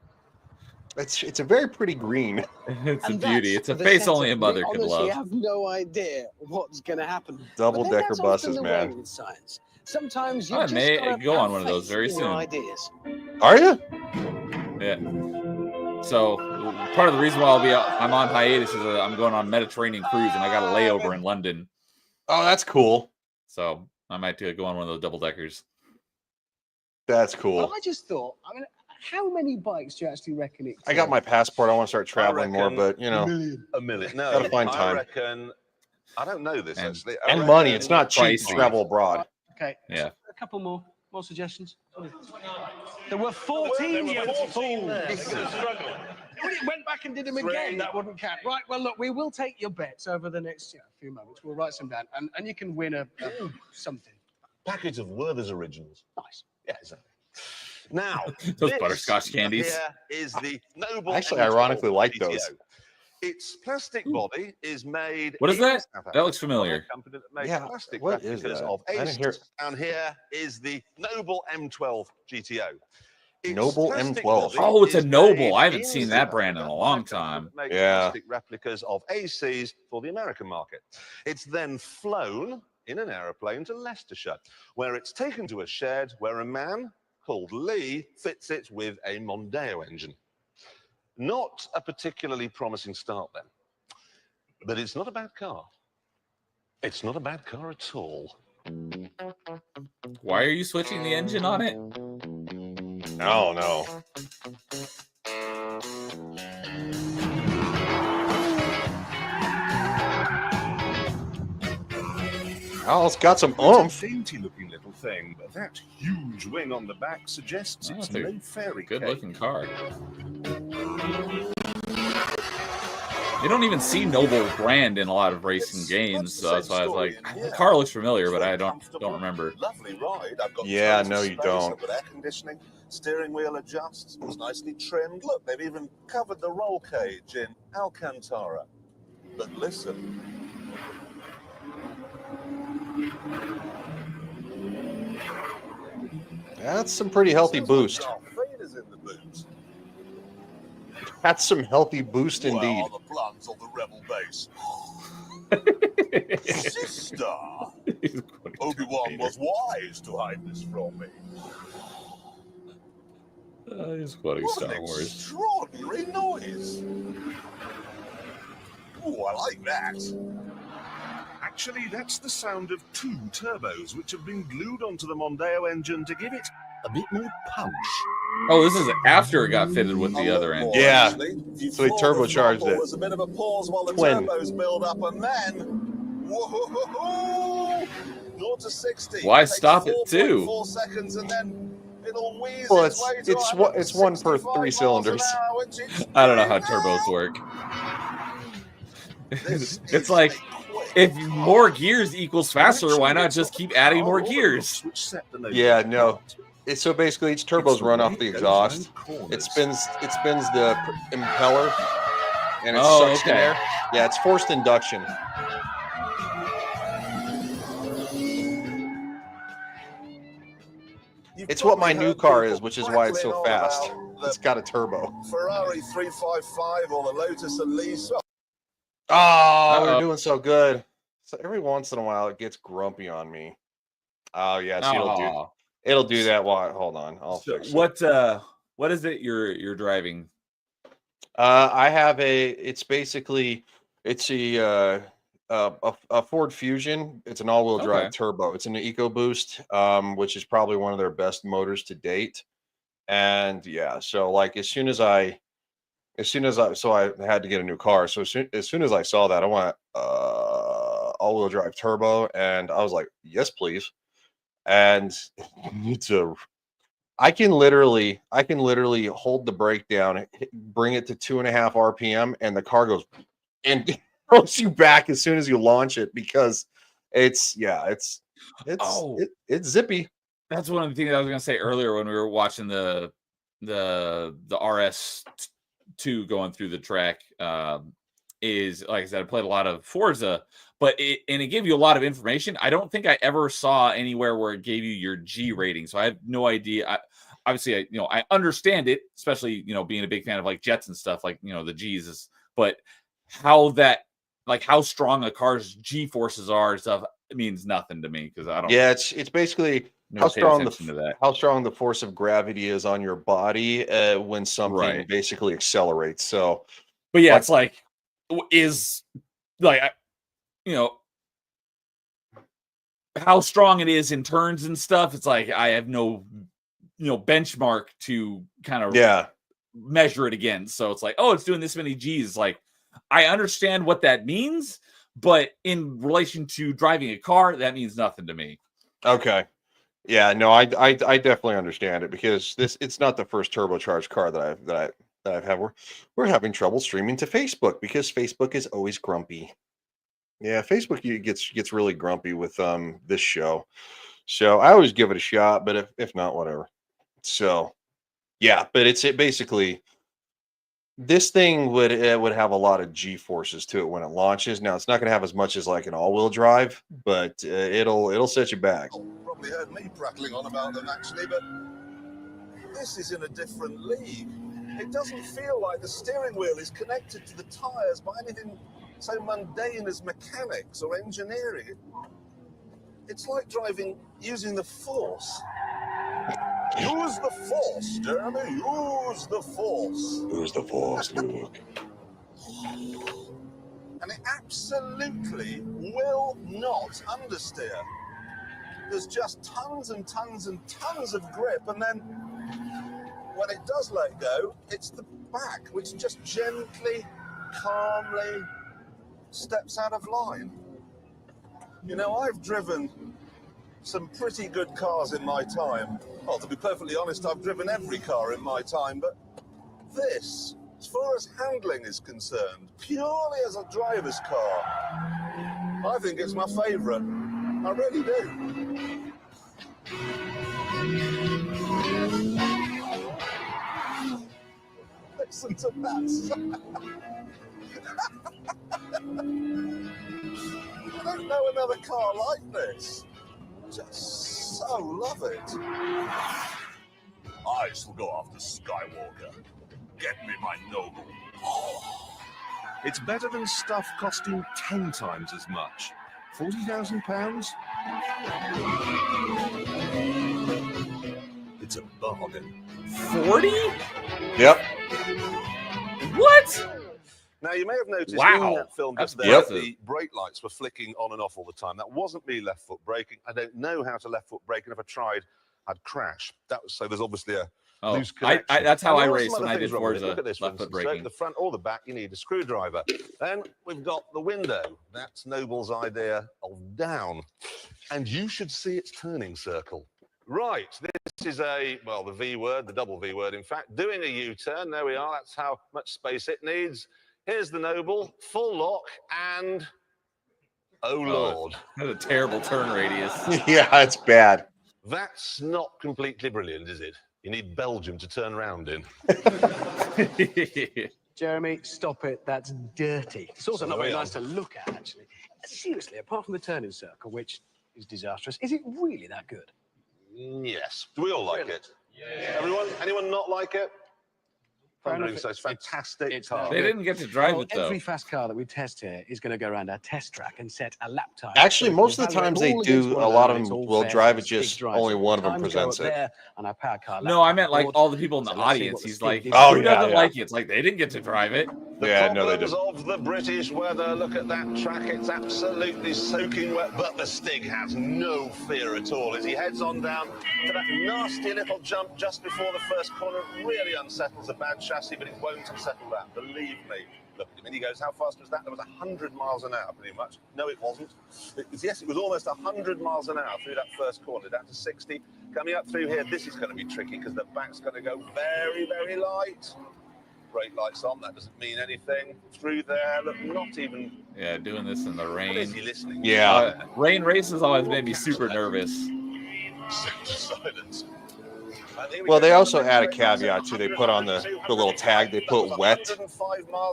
It's a very pretty green. It's a And beauty. that's It's a the face only a setup. mother We could honestly love. have no idea what's going to happen. Double-decker But then that's often buses, the man. way with science. Sometimes you I just may gotta go have on one of those faith very in your soon. ideas. Are you? Yeah. So part of the reason why I'm on hiatus is I'm going on a Mediterranean cruise and I got a layover in London. Oh, that's cool. So I might go on one of those double deckers. That's Well, cool. I just thought, I mean, how many bikes do you actually reckon it I got my passport. I want to start traveling more, reckon but you know, A million. No, Gotta find time. I reckon. I don't know this And- actually. I and money. It's reckon- not cheap to Pricey. travel abroad. Okay. Yeah. A couple more suggestions. There were 14. There were 14 there. This is struggling. Well, it went back and did them again. That wouldn't count. Right. Well, look, we will take your bets over the next few moments. We'll write some down, and you can win a something. Package of Werther's originals. Nice. Yeah, exactly. Now, Those this butterscotch candies. Here is the Noble. Actually, M12 ironically, like GTO. those. Its plastic body is made. What is in that? South That looks Africa familiar. by a company that makes Yeah, plastic what is replicas that? of I didn't hear- Ace. Down here is the Noble M12 GTO. Its Noble plastic M12. body Oh, it's a is Noble. made I haven't in seen South that brand in Africa a by long company time. that makes Yeah. Plastic replicas of ACs for the American market. It's then flown in an aeroplane to Leicestershire, where it's taken to a shed where a man called Lee fits it with a Mondeo engine. Not a particularly promising start then. But it's not a bad car. It's not a bad car at all. Why are you switching the engine on it? Oh no. Oh, it's got some oomph. Dainty-looking little thing, but that huge wing on the back suggests Oh, it's it's a no fairy Good cake. looking car. You don't even see Noble brand in a lot of racing games, so that's why I was like, the car looks familiar, but I don't remember. Lovely ride. I've got Yeah, tons of no, you space, don't. I've got air conditioning, steering wheel adjusts, it was nicely trimmed. Look, they've even covered the roll cage in Alcantara. But listen, That's some pretty healthy sounds like boost. Darth Vader's in the boot. That's some healthy boost indeed. Well, the bloods on the rebel base. Sister, Obi-Wan was wise to hide this from me. He's quoting What Star an Wars. extraordinary noise. Oh, I like that. Actually, that's the sound of two turbos which have been glued onto the Mondeo engine to give it a bit more punch. Oh, this is after it got fitted with the other engine. Yeah. Actually. So they turbocharged it. There's a bit of a pause while the Twin. turbos build up, and then whoa, 0 to 60. Why Takes stop it too? 4.4 seconds, and then it'll wheeze Well, its way to it's one per 165 3 miles an cylinders. hour, which it's I don't know how doing turbos now. work. This It's is like, a quick if more gears equals faster, why not just keep adding more All the gears? looks which set the Noble Yeah, no. apart. So basically, each It's turbos the run way off the it goes exhaust. round corners. It spins the impeller, and it Oh, sucks in okay. air. Yeah, it's forced induction. You've It's what my probably new heard car people is, which is why it's prattling so on fast. about It's got a turbo. the Ferrari 355 or the Lotus Elise. Oh, Uh-oh. we're doing so good. So every once in a while, it gets grumpy on me. Oh yeah, so Aw. it'll do that. While hold on, I'll So fix it. what is it you're driving? I have it's basically it's a Ford Fusion. It's an all-wheel drive Okay. turbo. It's an EcoBoost, which is probably one of their best motors to date. And yeah, so like as soon as I so I had to get a new car. So as soon as I saw that, I want all-wheel drive turbo, and I was like, yes, please. And it's I can literally hold the brake down, bring it to 2.5 RPM, and the car goes, and throws you back as soon as you launch it because it's Oh. it's zippy. That's one of the things I was gonna say earlier when we were watching the RS2 going through the track. Is like I said, I played a lot of Forza, but it gave you a lot of information. I don't think I ever saw anywhere where it gave you your G rating, so I have no idea. Obviously, I understand it, especially being a big fan of like jets and stuff, like the G's is, but how strong a car's G forces are and stuff, it means nothing to me because I don't. Yeah, it's basically how pay strong attention to that. how strong the force of gravity is on your body when something Right. basically accelerates. So, But yeah, like- it's like is like how strong it is in turns and stuff. It's like I have no benchmark to kind of yeah, measure it against. So it's like, oh, it's doing this many G's. Like I understand what that means, but in relation to driving a car, that means nothing to me. okay. Yeah, no, I definitely understand it because it's not the first turbocharged car that I've had. We're having trouble streaming to Facebook because Facebook is always grumpy. Yeah, Facebook gets really grumpy with this show. So I always give it a shot, but if not, whatever. So yeah, but it basically this thing would have a lot of G forces to it when it launches. Now it's not going to have as much as like an all-wheel drive, but it'll set you back. Probably heard me prattling on about them actually, but this is in a different league. It doesn't feel like the steering wheel is connected to the tyres by anything so mundane as mechanics or engineering. It's like using the force. Use the force, Jeremy. Use the force. Who's the force, Luke? And it absolutely will not understeer. There's just tons and tons and tons of grip, and then when it does let go, it's the back which just gently, calmly steps out of line. I've driven some pretty good cars in my time. Well, to be perfectly honest, I've driven every car in my time, but this, as far as handling is concerned, purely as a driver's car, I think it's my favourite. I really do. Listen to that. I don't know another car like this. Just so love it. I shall go after Skywalker. Get me my noble. It's better than stuff costing 10 times as much. £40,000? It's a bargain. 40? Yep. What? Now, you may have noticed Wow. in that film That's just there, impressive. the brake lights were flicking on and off all the time. That wasn't me left foot braking. I don't know how to left foot brake, and if I tried, I'd crash. So there's obviously a loose connection. That's how And I there are raced some when other I did things wrong with it. Forza Look at this, for left foot instance. So braking. the front or the back, you need a screwdriver. Then we've got the window. That's Noble's idea of down. And you should see its turning circle. Right, this is the V word, the double V word, in fact, doing a U-turn. There we are. That's how much space it needs. Here's the Noble, full lock, and oh Lord. That's a terrible turn radius. Yeah, it's bad. That's not completely brilliant, is it? You need Belgium to turn around in. Jeremy, stop it. That's dirty. It's also not Sorry, very nice to look at, actually. Seriously, apart from the turning circle, which is disastrous, is it really that good? Yes. Do we all like it? Yeah. Anyone not like it? Thundering, so it's fantastic it's car. They didn't get to drive it though. Every fast car that we test here is going to go around our test track and set a lap time. Actually, So most we of the evaluate times they all do, against one a lot another, of it's them all will fair, drive it it's big just drives. only one of them Times go presents up it. there on our power car No, lap I time meant like board. all the people in the So let's see audience. what the He's skid like, gives Oh, who us. yeah, doesn't yeah. like it? It's like they didn't get to drive it. The Yeah, no, they problems didn't. of the British weather. Look at that track. It's absolutely soaking wet. But the Stig has no fear at all as he heads on down to that nasty little jump just before the first corner. It really unsettles a bad chassis, but it won't unsettle that. Believe me. Look at him. And he goes, how fast was that? That was 100 miles an hour, pretty much. No, it wasn't. Yes, it was almost 100 miles an hour through that first corner, down to 60. Coming up through here, this is going to be tricky because the back's going to go very, very light. Brake lights on. That doesn't mean anything. Through there, look, not even. Yeah, doing this in the What is rain. he listening? Yeah. Rain races always made me super nervous. Silence. And here we Well, go. they also add a caveat too. They put on the little tag. They put wet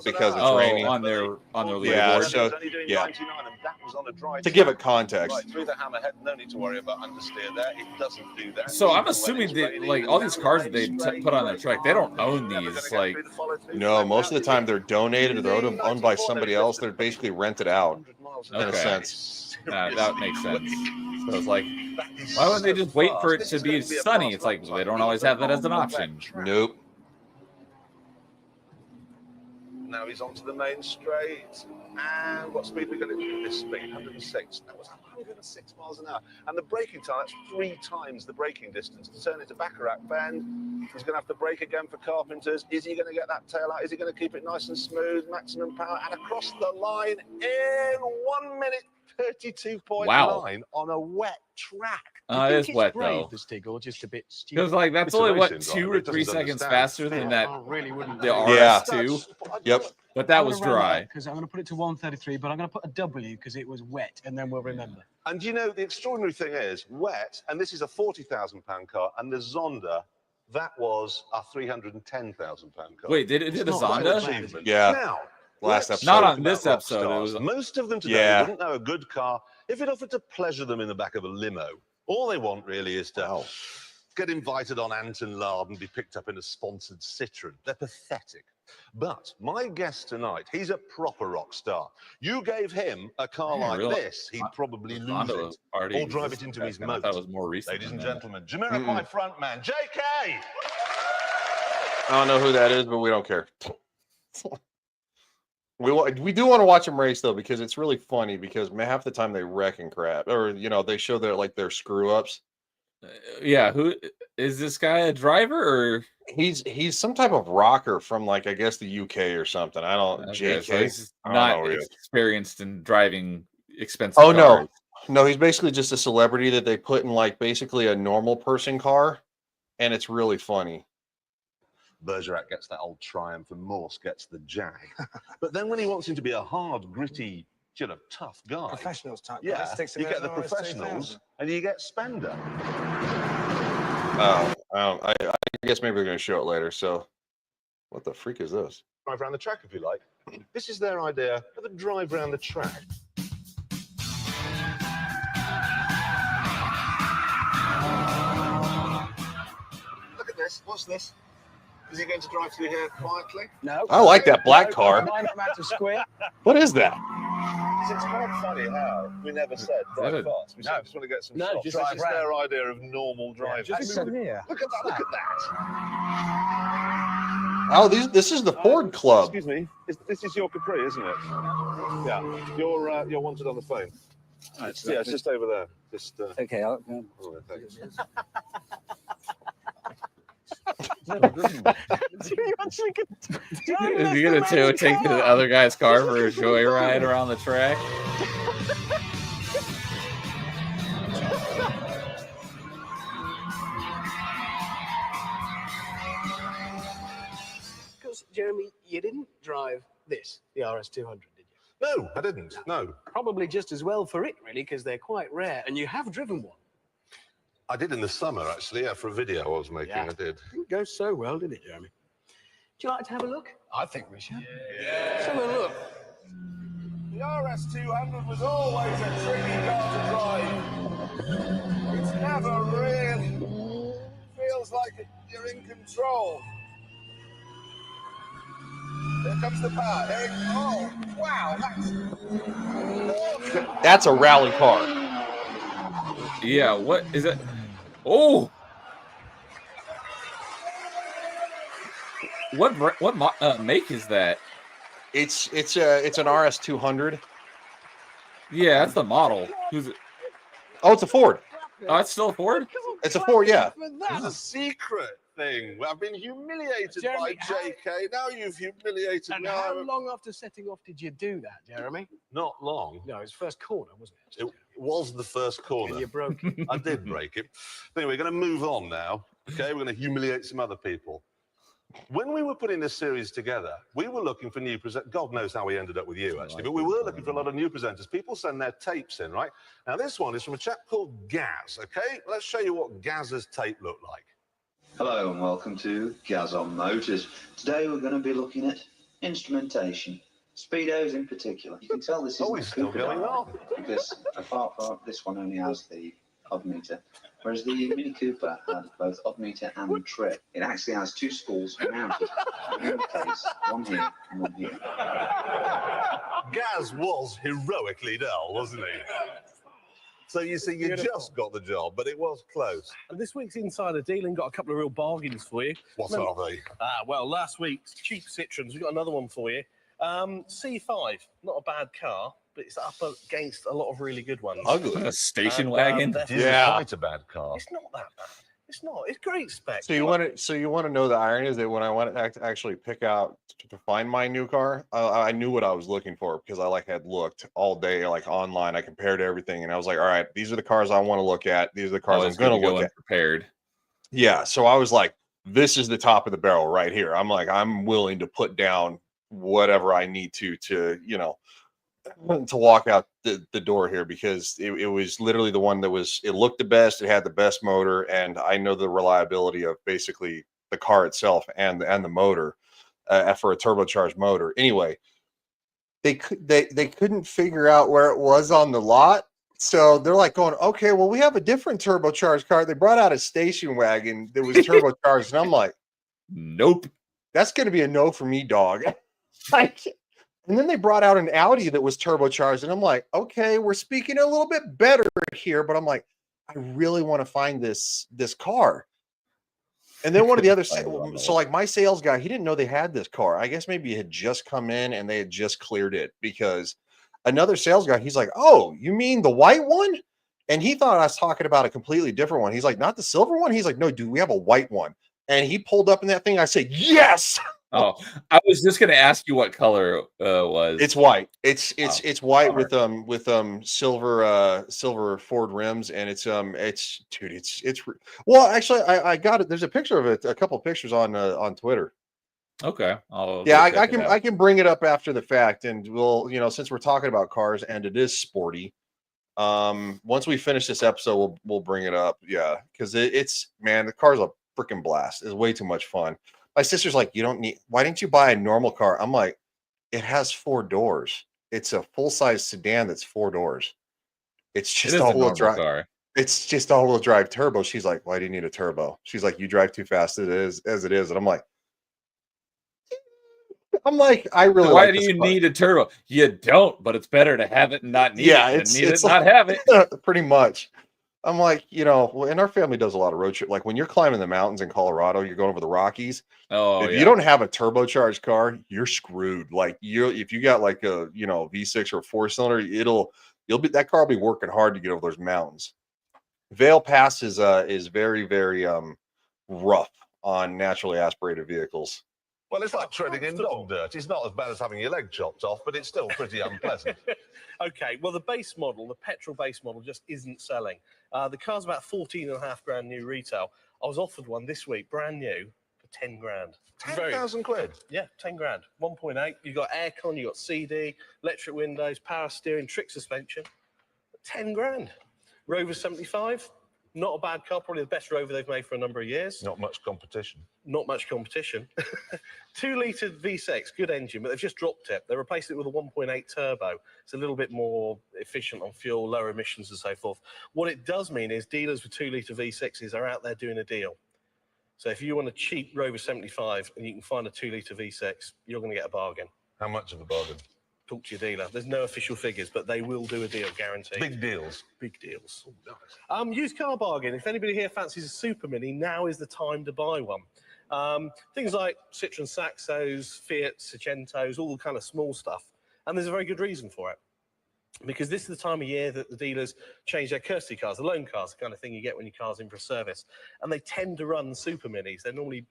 because it's raining. on their Yeah, leaderboard. so yeah, 99, and that was on a dry to give track. it context. Right, through the hammerhead, no need to worry about understeer there. It doesn't do that. So I'm Even assuming when it's that raining, like and all these down cars the that they lane straight, put on their great track, they don't car. own Never these. gonna get Like, through the follow-through. No, most of the time they're donated or they're owned by somebody else. They're basically rented out. in a Okay. sense. that makes sense. So it's like, why wouldn't they just wait for it to be sunny? It's like they don't always have that as an option. Nope. Now he's onto the main straight. And what speed are we going to do this speed? 106. That was 106 miles an hour. And the braking time, that's 3 times the braking distance. To turn into Baccarat Bend, he's going to have to brake again for Carpenters. Is he going to get that tail out? Is he going to keep it nice and smooth? Maximum power. And across the line in 1 minute 32.9 on a wet track. It is wet though. The Stig, or just a bit stupid. Because like that's It's a only what racing 2 driver, or it 3 doesn't seconds understand. faster than that really wouldn't. the Yeah. RS2. Yep. But that was dry. Because I'm going to put it to 133, but I'm going to put a W because it was wet, and then we'll remember. And you know, the extraordinary thing is, wet, and this is a £40,000 car, and the Zonda, that was a £310,000 car. Wait, did it do the It's not Zonda? bad. Achievement. Yeah. Now, Last let's episode. Not talk on this about rock episode, it stars. was- Most of them today Yeah. wouldn't know a good car if it offered to pleasure them in the back of a limo. All they want really is to get invited on Anton Lard and be picked up in a sponsored Citroen. They're pathetic. But my guest tonight, he's a proper rock star. You gave him a car Yeah, like really? this, he'd probably lose Zonda it. was already Or drive it existing into back his then. I moat. thought it was more recent. Ladies and than that. gentlemen, Jamiroquai frontman, JK! I don't know who that is, but we don't care. We do want to watch them race though, because it's really funny. Because half the time they wreck and crap, or they show their screw ups. Yeah, who is this guy? A driver or He's some type of rocker from I guess the UK or something. I don't Okay, JK. so he's I don't know not who he is. experienced in driving expensive Oh cars. no, he's basically just a celebrity that they put in basically a normal person car, and it's really funny. Bergerac gets that old Triumph and Morse gets the Jag. But then when he wants him to be a hard, gritty, tough guy, Professionals type. yeah, guy, sticks him you in get the an RS 2000. professionals and you get Spender. I guess maybe we're gonna show it later. So, what the freak is this? Drive around the track if you like. This is their idea of a drive around the track. Look at this. What's this? Is he going to drive through here quietly? No. I like that black car. Mine up to square. What is that? It's quite funny how we never said drive it? fast. We said just want to get some No, shots. just This drive is their idea of normal driving. Just move here. Look at that! Look at that! Oh, this is the Ford Club. Excuse me. This is your Capri, isn't it? Yeah. You're wanted on the phone. It's just over there. Just. Okay, I'll go. Oh, thanks. You actually could. Is he gonna take the other guy's car for a joyride around the track? Because Jeremy, you didn't drive this, the RS 200, did you? No, I didn't. No, Probably just as well for it, really, because they're quite rare, and you have driven one. I did in the summer actually. Yeah, for a video I was making. Yeah. I did. Didn't go so well, did it, Jeremy? Would you like to have a look? I think we should. Let's have a look. The RS 200 was always a tricky car to drive. It's never really feels like you're in control. Here comes the power. Oh, wow, That's a rally car. Yeah, what is it? Oh, what make is that? It's an RS 200. Yeah, that's the model. Who's it? Oh, it's a Ford. Oh, it's still a Ford. It's a Ford, yeah. That's a secret thing. I've been humiliated Jeremy, by JK. Now you've humiliated And me. how long after setting off did you do that, Jeremy? Not long. No, it was first corner, wasn't it? It was the first corner. And you broke it. I did break it. Anyway, we're going to move on now. Okay, we're going to humiliate some other people. When we were putting this series together, we were looking for new presenters. God knows how we ended up with you, actually, but we were looking for a lot of new presenters. People send their tapes in, right? Now, this one is from a chap called Gaz, okay? Let's show you what Gaz's tape looked like. Hello and welcome to Gaz on Motors. Today we're going to be looking at instrumentation, speedos in particular. You can tell this is It's still going on. because apart from this one only has the odd meter, whereas the Mini Cooper had both odd meter and trip. It actually has two spools mounted in the case, one here and one here. Gaz was heroically dull, wasn't he? So you see, you just got the job, but it was close. And this week's Insider Dealing got a couple of real bargains for you. What are they? Well, last week's cheap Citroens, we've got another one for you. C5, not a bad car, but it's up against a lot of really good ones. A station And, wagon. they're- Yeah, quite a bad car. It's not that bad. It's not. It's great spec. So you want to know the irony is that when I went to actually pick out to find my new car, I knew what I was looking for because I had looked all day online. I compared everything and I was like, all right, these are the cars I want to look at. These are the cars I'm going to look at. Prepared. Yeah. So I was like, this is the top of the barrel right here. I'm like, I'm willing to put down whatever I need to walk out the door here because it was literally the one that it looked the best. It had the best motor, and I know the reliability of basically the car itself and the motor for a turbocharged motor. Anyway, they couldn't figure out where it was on the lot. So they're like going, okay, well, we have a different turbocharged car. They brought out a station wagon that was turbocharged. And I'm like, Nope. that's going to be a no for me, dog. And then they brought out an Audi that was turbocharged. And I'm like, okay, we're speaking a little bit better here. But I'm like, I really want to find this car. And then one of the other, my sales guy, he didn't know they had this car. I guess maybe it had just come in and they had just cleared it because another sales guy, he's like, oh, you mean the white one? And he thought I was talking about a completely different one. He's like, not the silver one? He's like, no, dude, we have a white one. And he pulled up in that thing. I said, yes. Oh, I was just going to ask you what color was. It's white. It's white with silver Ford rims, and it's well, actually, I got it. There's a picture of it, a couple of pictures on Twitter. Okay. I can bring it up after the fact, and we'll, since we're talking about cars and it is sporty, once we finish this episode, we'll bring it up. Yeah, because the car's a freaking blast. It's way too much fun. My sister's like, why didn't you buy a normal car? I'm like, it has 4 doors. It's a full-size sedan that's 4 doors. It's just all-wheel drive. Car. It's just all-wheel drive turbo. She's like, why do you need a turbo? She's like, you drive too fast as it is. And I'm like, I really why do you need a turbo? You don't, but it's better to have it and not need it than need it and not have it. Pretty much. I'm like, and our family does a lot of road trip. Like when you're climbing the mountains in Colorado, you're going over the Rockies. Oh, if you don't have a turbocharged car, you're screwed. Like if you got like a V6 or 4-cylinder, that car will be working hard to get over those mountains. Vail Pass is very, very rough on naturally aspirated vehicles. Well, it's like treading in dog dirt. It's not as bad as having your leg chopped off, but it's still pretty unpleasant. Okay, well, the base model, the petrol base model, just isn't selling. The car's about 14.5 grand new retail. I was offered one this week, brand new, for 10 grand. 10,000 quid? Yeah, 10 grand. 1.8. You've got aircon, you've got CD, electric windows, power steering, trick suspension. 10 grand. Rover 75. Not a bad car, probably the best Rover they've made for a number of years. Not much competition. Not much competition. 2-litre V6, good engine, but they've just dropped it. They replaced it with a 1.8 turbo. It's a little bit more efficient on fuel, lower emissions and so forth. What it does mean is dealers with 2-litre V6s are out there doing a deal. So if you want a cheap Rover 75 and you can find a 2-litre V6, you're going to get a bargain. How much of a bargain? Talk to your dealer. There's no official figures, but they will do a deal, guaranteed. Big deals. Big deals. Used car bargain. If anybody here fancies a Super Mini, now is the time to buy one. Things like Citroen Saxos, Fiat Seicentos, all the kind of small stuff. And there's a very good reason for it. Because this is the time of year that the dealers change their courtesy cars, the loan cars, the kind of thing you get when your car's in for a service. And they tend to run Super Minis. They're normally...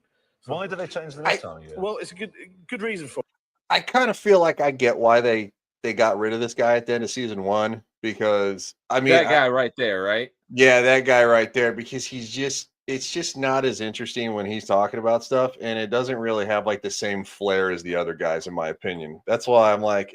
Why do they change them this time of year? Well, it's a good reason for it. I kind of feel like I get why they got rid of this guy at the end of season 1 because that guy right there, right? Yeah, that guy right there because he's just it's just not as interesting when he's talking about stuff, and it doesn't really have like the same flair as the other guys, in my opinion. That's why I'm like,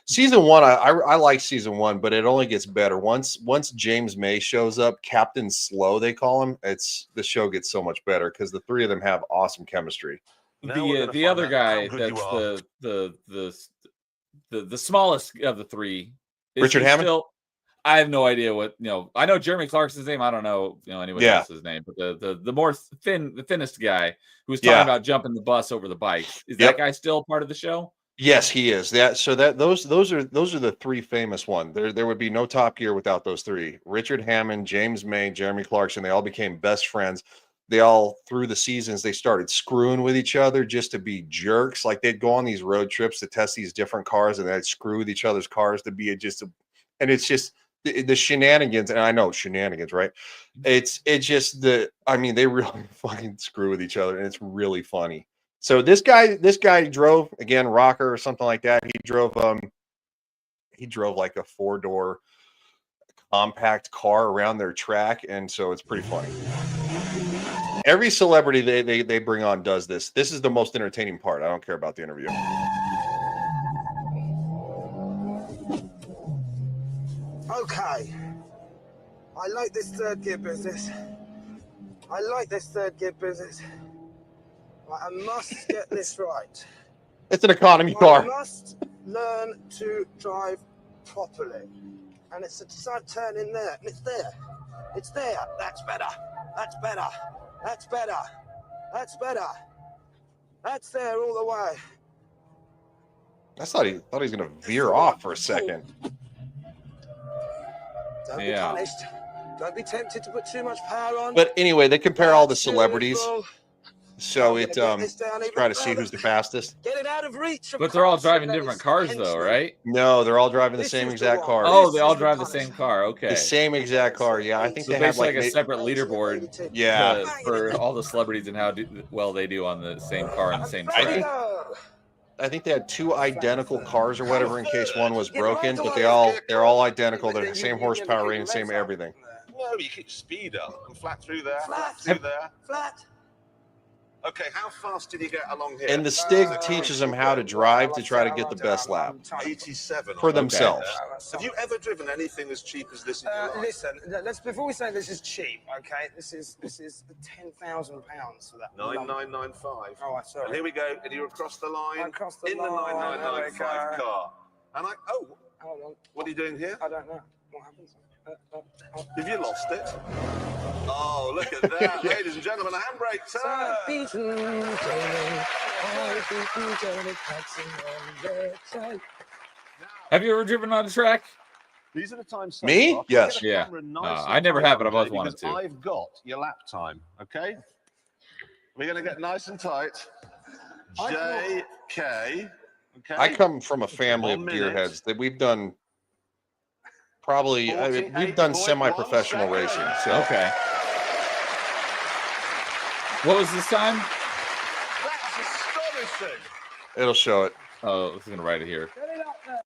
Season one, I like season one, but it only gets better once James May shows up, Captain Slow they call him. The show gets so much better because the three of them have awesome chemistry. Now we're gonna The find other out guy how good you that's are. the smallest of the three. Richard he Hammond? I have no idea what I know Jeremy Clarkson's name. I don't know anybody Yeah. else's name, but the thinnest guy who was Yeah. talking about jumping the bus over the bikes. Is Yep. that guy still part of the show? Yes, he is. Those are the three famous ones. There would be no Top Gear without those three. Richard Hammond, James May, Jeremy Clarkson. They all became best friends. They all through the seasons they started screwing with each other just to be jerks. Like they'd go on these road trips to test these different cars, and they'd screw with each other's cars to be and it's just the shenanigans. And I know shenanigans, right? It's just they really fucking screw with each other, and it's really funny. So this guy drove again, Rocker or something like that. He drove like a 4-door compact car around their track, and so it's pretty funny. Every celebrity they bring on does this. This is the most entertaining part. I don't care about the interview. Okay. I like this third gear business. I must get this right. It's an economy I car. must learn to drive properly. And it's a side turn in there. And it's there. It's there. That's better. That's better. That's better. That's better. That's there all the way. I thought he was gonna veer off for a second. Don't be Yeah. punished. Don't be tempted to put too much power on. But anyway, they compare all the That's celebrities. beautiful. So I'm it gonna get this down even try to see further. who's the fastest. Get it out of reach. Of But they're all course, driving and different it's cars, though, henchman. right? No, they're all driving the This same is the exact one. car. Oh, This they all is the drive the punishment. same car. Okay. The same exact car. Yeah, I think So they have basically like like a separate leaderboard yeah. for all the celebrities and how well they do on the same car and the same I track. think- I think they had 2 identical cars or whatever in case one was broken, but they're all identical. They're the same horsepower rating, same everything. No, you keep speed up and flat through there, Flat. through there. Flat. Okay, how fast did you get along here? And the Stig teaches them how to drive to try to get the best lap 87 for on themselves. Have you ever driven anything as cheap as this in your life? Listen, let's before we say this is cheap, okay? This is £10,000 for that. lump. 9995. Oh, And sorry. here we go, and you're across the line Across the in the line, 9995 there we go. car. And Hold on. what are you doing here? I don't know. What happens? Have you lost it? Oh, look at that, ladies and gentlemen, a handbrake turn. Have you ever driven on a track? These are the times. Me? Yes. Yeah. I never have, but I've always wanted to. I've got your lap time. Okay. We're gonna get nice and tight. JK. Okay. I come from a family of 1 minute. gearheads that we've done we've done 48.1 semi-professional seconds. racing. So Okay. What was this time? That's astonishing. it'll show it. Oh, I was gonna write it here.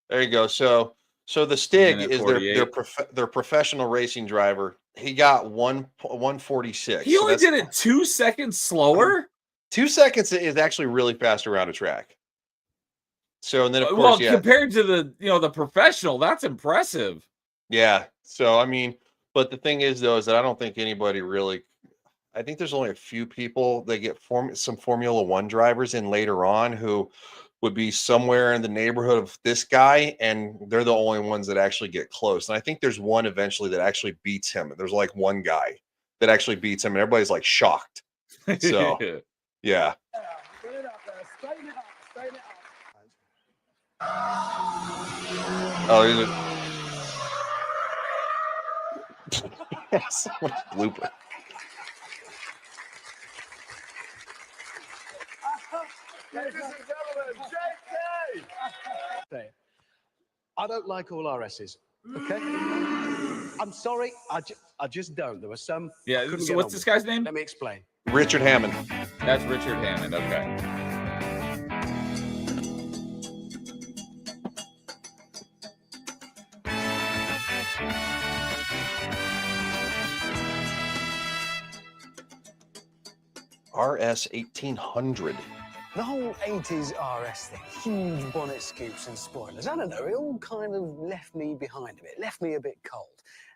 There you go. So the Stig Minute is 48. their professional racing driver. He got 146. He So only that's- did it 2 seconds slower. 2 seconds is actually really fast around a track. So and then of Well, course, yeah, compared to the professional, that's impressive. yeah. So but the thing is though, is that I don't think anybody really. I think there's only a few people that get some Formula One drivers in later on who would be somewhere in the neighborhood of this guy, and they're the only ones that actually get close. And I think there's one eventually that actually beats him. There's like one guy that actually beats him, and everybody's like shocked. So yeah. Oh, he's a so much blooper. Ladies and gentlemen, JK. I don't like all RSs. Okay? I'm sorry, I just don't. There were some. I Yeah. couldn't So get what's on this with. guy's name? Let me explain. Richard Hammond. That's Richard Hammond. Okay. RS 1800. The whole 80s RS thing, huge bonnet scoops and spoilers, I don't know, it all kind of left me behind a bit, left me a bit cold.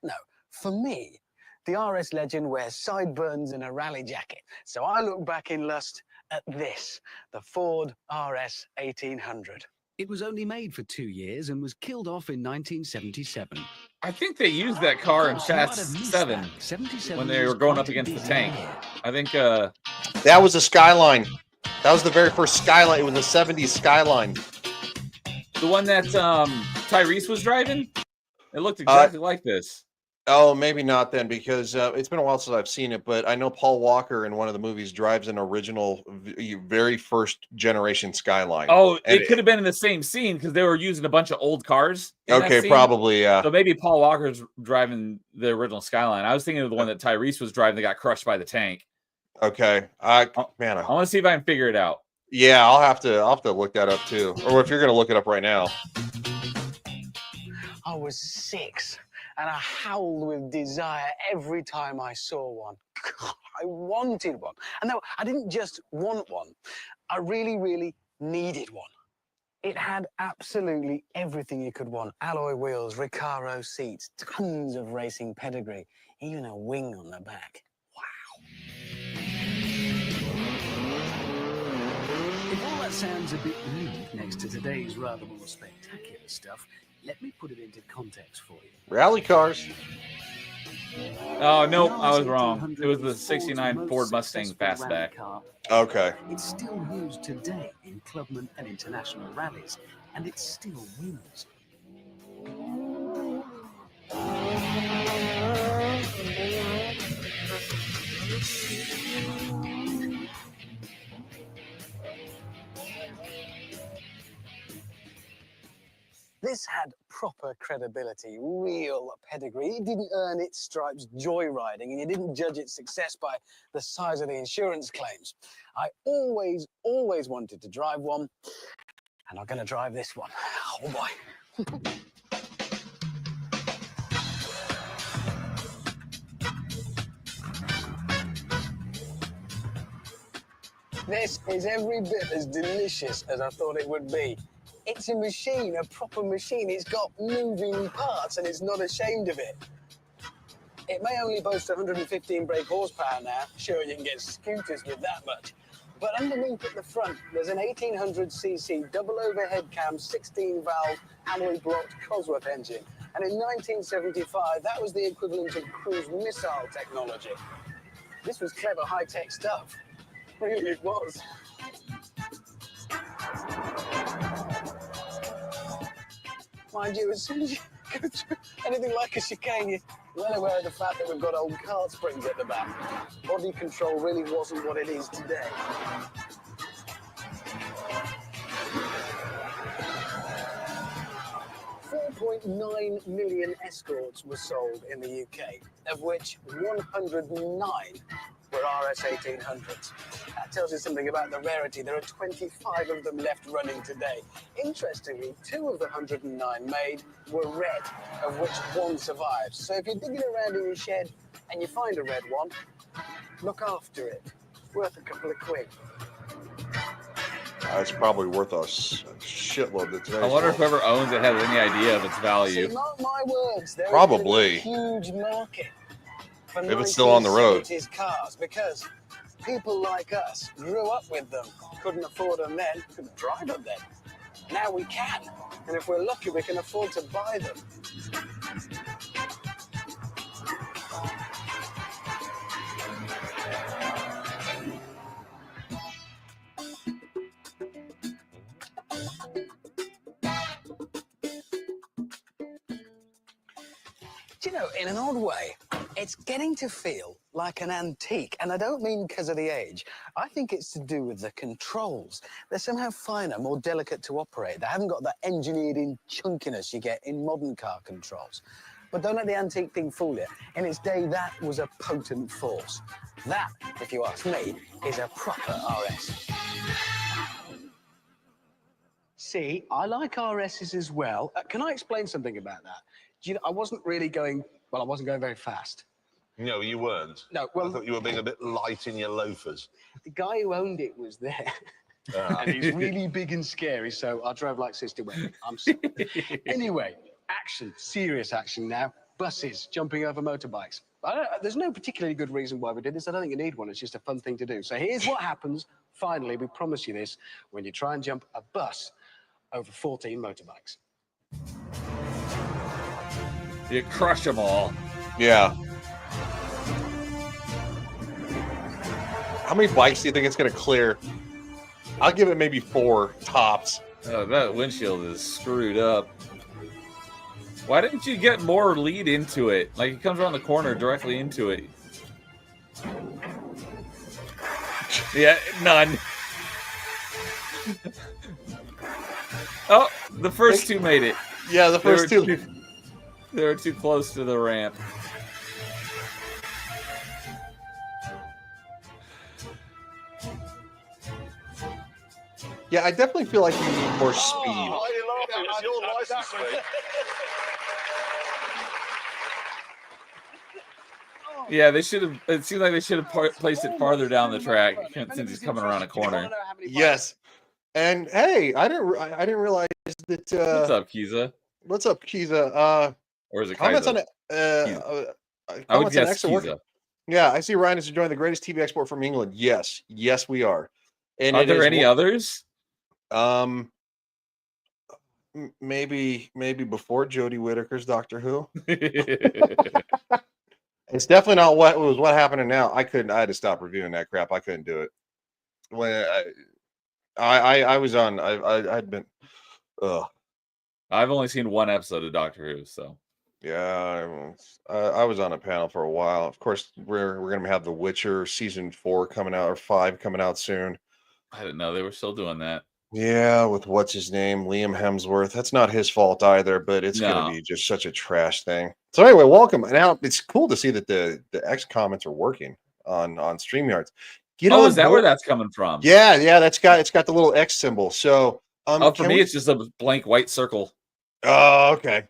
No, for me, the RS legend wears sideburns and a rally jacket. So I look back in lust at this, the Ford RS 1800. It was only made for 2 years and was killed off in 1977. I think they used that car in Fast 7 when they were going up against the tank. I think That was a Skyline. That was the very first Skyline. It was a 70s Skyline. the one that Tyrese was driving, it looked exactly like this. Oh, maybe not then, because it's been a while since I've seen it, but I know Paul Walker in one of the movies drives an original, very first generation Skyline. Oh, And it could have been in the same scene because they were using a bunch of old cars. in that Okay, scene. probably, yeah. So maybe Paul Walker's driving the original Skyline. I was thinking of the one that Tyrese was driving that got crushed by the tank. Okay. I want to see if I can figure it out. Yeah, I'll have to look that up too. Or if you're gonna look it up right now. I was 6 and I howled with desire every time I saw one. God, I wanted one. And no, I didn't just want one. I really, really needed one. It had absolutely everything you could want. Alloy wheels, Recaro seats, tons of racing pedigree, even a wing on the back. If all that sounds a bit rude next to today's rather more spectacular stuff, let me put it into context for you. Rally cars. Oh, no, I was wrong. It was the 69 Ford Mustang Fastback. Okay. It's still used today in clubman and international rallies, and it still wins. This had proper credibility, real pedigree. It didn't earn its stripes joyriding, and you didn't judge its success by the size of the insurance claims. I always wanted to drive one, and I'm going to drive this one. Oh, boy. This is every bit as delicious as I thought it would be. It's a machine, a proper machine. It's got moving parts and it's not ashamed of it. It may only boast 115 brake horsepower now. Sure, you can get scooters with that much. But underneath at the front, there's an 1800cc double overhead cam, 16-valve, alloy blocked Cosworth engine. And in 1975, that was the equivalent of cruise missile technology. This was clever high-tech stuff. Really, it was. Mind you, as soon as you go through anything like a chicane, you're well aware of the fact that we've got old cart springs at the back. Body control really wasn't what it is today. $4.9 million Escorts were sold in the UK, of which 109 were RS 1800s. That tells you something about the rarity. There are 25 of them left running today. Interestingly, 2 of the 109 made were red, of which 1 survives. So if you're digging around in your shed and you find a red one, look after it. It's worth a couple of quid. It's probably worth a shitload to today. I wonder if whoever owns it has any idea of its value. See, mark my words, there Probably. is a huge market for If it's still on the road. 1970s cars, because people like us grew up with them, couldn't afford them then, couldn't drive them then. Now we can, and if we're lucky, we can afford to buy them. Do you know, in an odd way, it's getting to feel like an antique. And I don't mean because of the age. I think it's to do with the controls. They're somehow finer, more delicate to operate. They haven't got that engineered-in chunkiness you get in modern car controls. But don't let the antique thing fool you. In its day, that was a potent force. That, if you ask me, is a proper RS. See, I like RSs as well. Can I explain something about that? Do you know, I wasn't going very fast. No, you weren't. No, I well, thought you were being a bit light in your loafers. the guy who owned it was there. Ah. And he's really big and scary, so I drove like Sister Wendy. I'm sorry. Anyway, action, serious action now. Buses jumping over motorbikes. There's no particularly good reason why we did this. I don't think you need one. It's just a fun thing to do. So here's what happens, finally, we promise you this, when you try and jump a bus over 14 motorbikes. You crush them all. Yeah. How many bikes do you think it's going to clear? I'll give it maybe 4 tops. Oh, that windshield is screwed up. Why didn't you get more lead into it? Like, it comes around the corner directly into it. Yeah, none. Oh, the first 2 made it. Yeah, the first 2. They were too close to the ramp. Yeah, I definitely feel like you need more speed. Why are you laughing? It's your license plate. Yeah, they should have. It seems like they should have placed it farther down the track since he's coming around a corner. Yes. And hey, I didn't realize that. What's up, Kiza? What's up, Kiza? Or is it Comments Kaiza? on it. I would Comments on guess X are working. Kiza. Yeah, I see Ryan is enjoying the greatest TV export from England. Yes, yes, we are. And Are it there is any others? Maybe before Jodie Whittaker's Doctor Who. It's definitely not what happening now. I had to stop reviewing that crap. I couldn't do it. When I was on, I'd been. I've only seen 1 episode of Doctor Who, so Yeah, I was on a panel for a while. Of course, we're gonna have The Witcher season 4 coming out, or 5 coming out soon. I didn't know they were still doing that. Yeah, with what's his name, Liam Hemsworth. That's not his fault either, but it's No. gonna be just such a trash thing. So anyway, welcome. Now it's cool to see that the X comments are working on StreamYards. Oh, is that where that's coming from? Yeah, it's got the little X symbol. So Oh, for me, it's just a blank white circle. Oh, okay.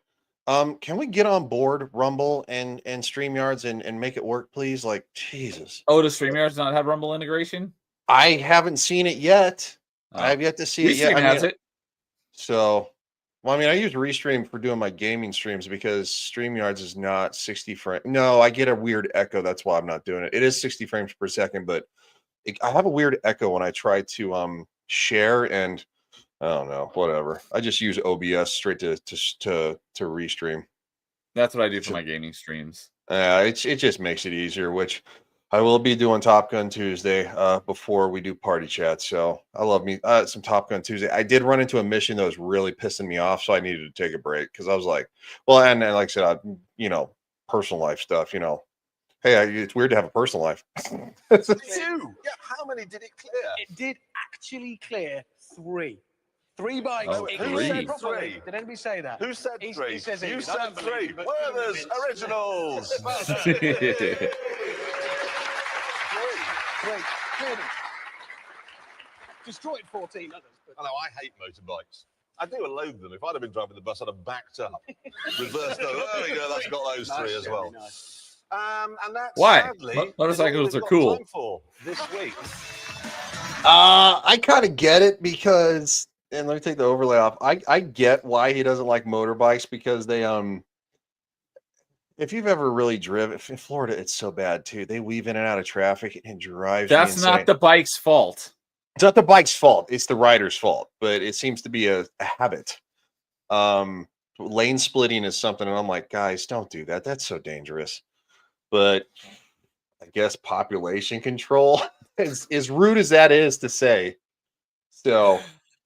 Can we get on board Rumble and StreamYards and make it work, please? Like, Jesus. Oh, does StreamYards not have Rumble integration? I haven't seen it yet. Oh. I have yet to see it yet. Restream has it. So, well, I mean, I use Restream for doing my gaming streams because StreamYards is not 60 frames. No, I get a weird echo. That's why I'm not doing it. It is 60 frames per second, but I have a weird echo when I try to share, and I don't know, whatever. I just use OBS straight to Restream. That's what I do for my gaming streams. It just makes it easier, which I will be doing Top Gun Tuesday before we do party chat. So I love me some Top Gun Tuesday. I did run into a mission that was really pissing me off, so I needed to take a break because I was like, well, and like I said, personal life stuff. Hey, it's weird to have a personal life. You? Yeah, how many did it clear? It did actually clear 3. 3 bikes. Oh, It 3. cleared Who said properly. 3? Did anybody say that? Who said He 3? says it You is. I said don't believe 3. you, but Werther's Vince. Originals. Well done. 3. Great. Cleared them. Destroyed 14 others. But... I know, I hate motorbikes. I do loathe them. If I'd have been driving the bus, I'd have backed up. Reversed over. There we go, that's got those 3 as well. Nice. And that's Why? sadly Motorcycles is all are we've got cool. time for this week. I kind of get it because, and let me take the overlay off. I get why he doesn't like motorbikes because they if you've ever really driven in Florida, it's so bad too. They weave in and out of traffic and it drives me That's insane. not the bike's fault. It's not the bike's fault. It's the rider's fault, but it seems to be a habit. Lane splitting is something, and I'm like, guys, don't do that. That's so dangerous. But I guess population control, as rude as that is to say. So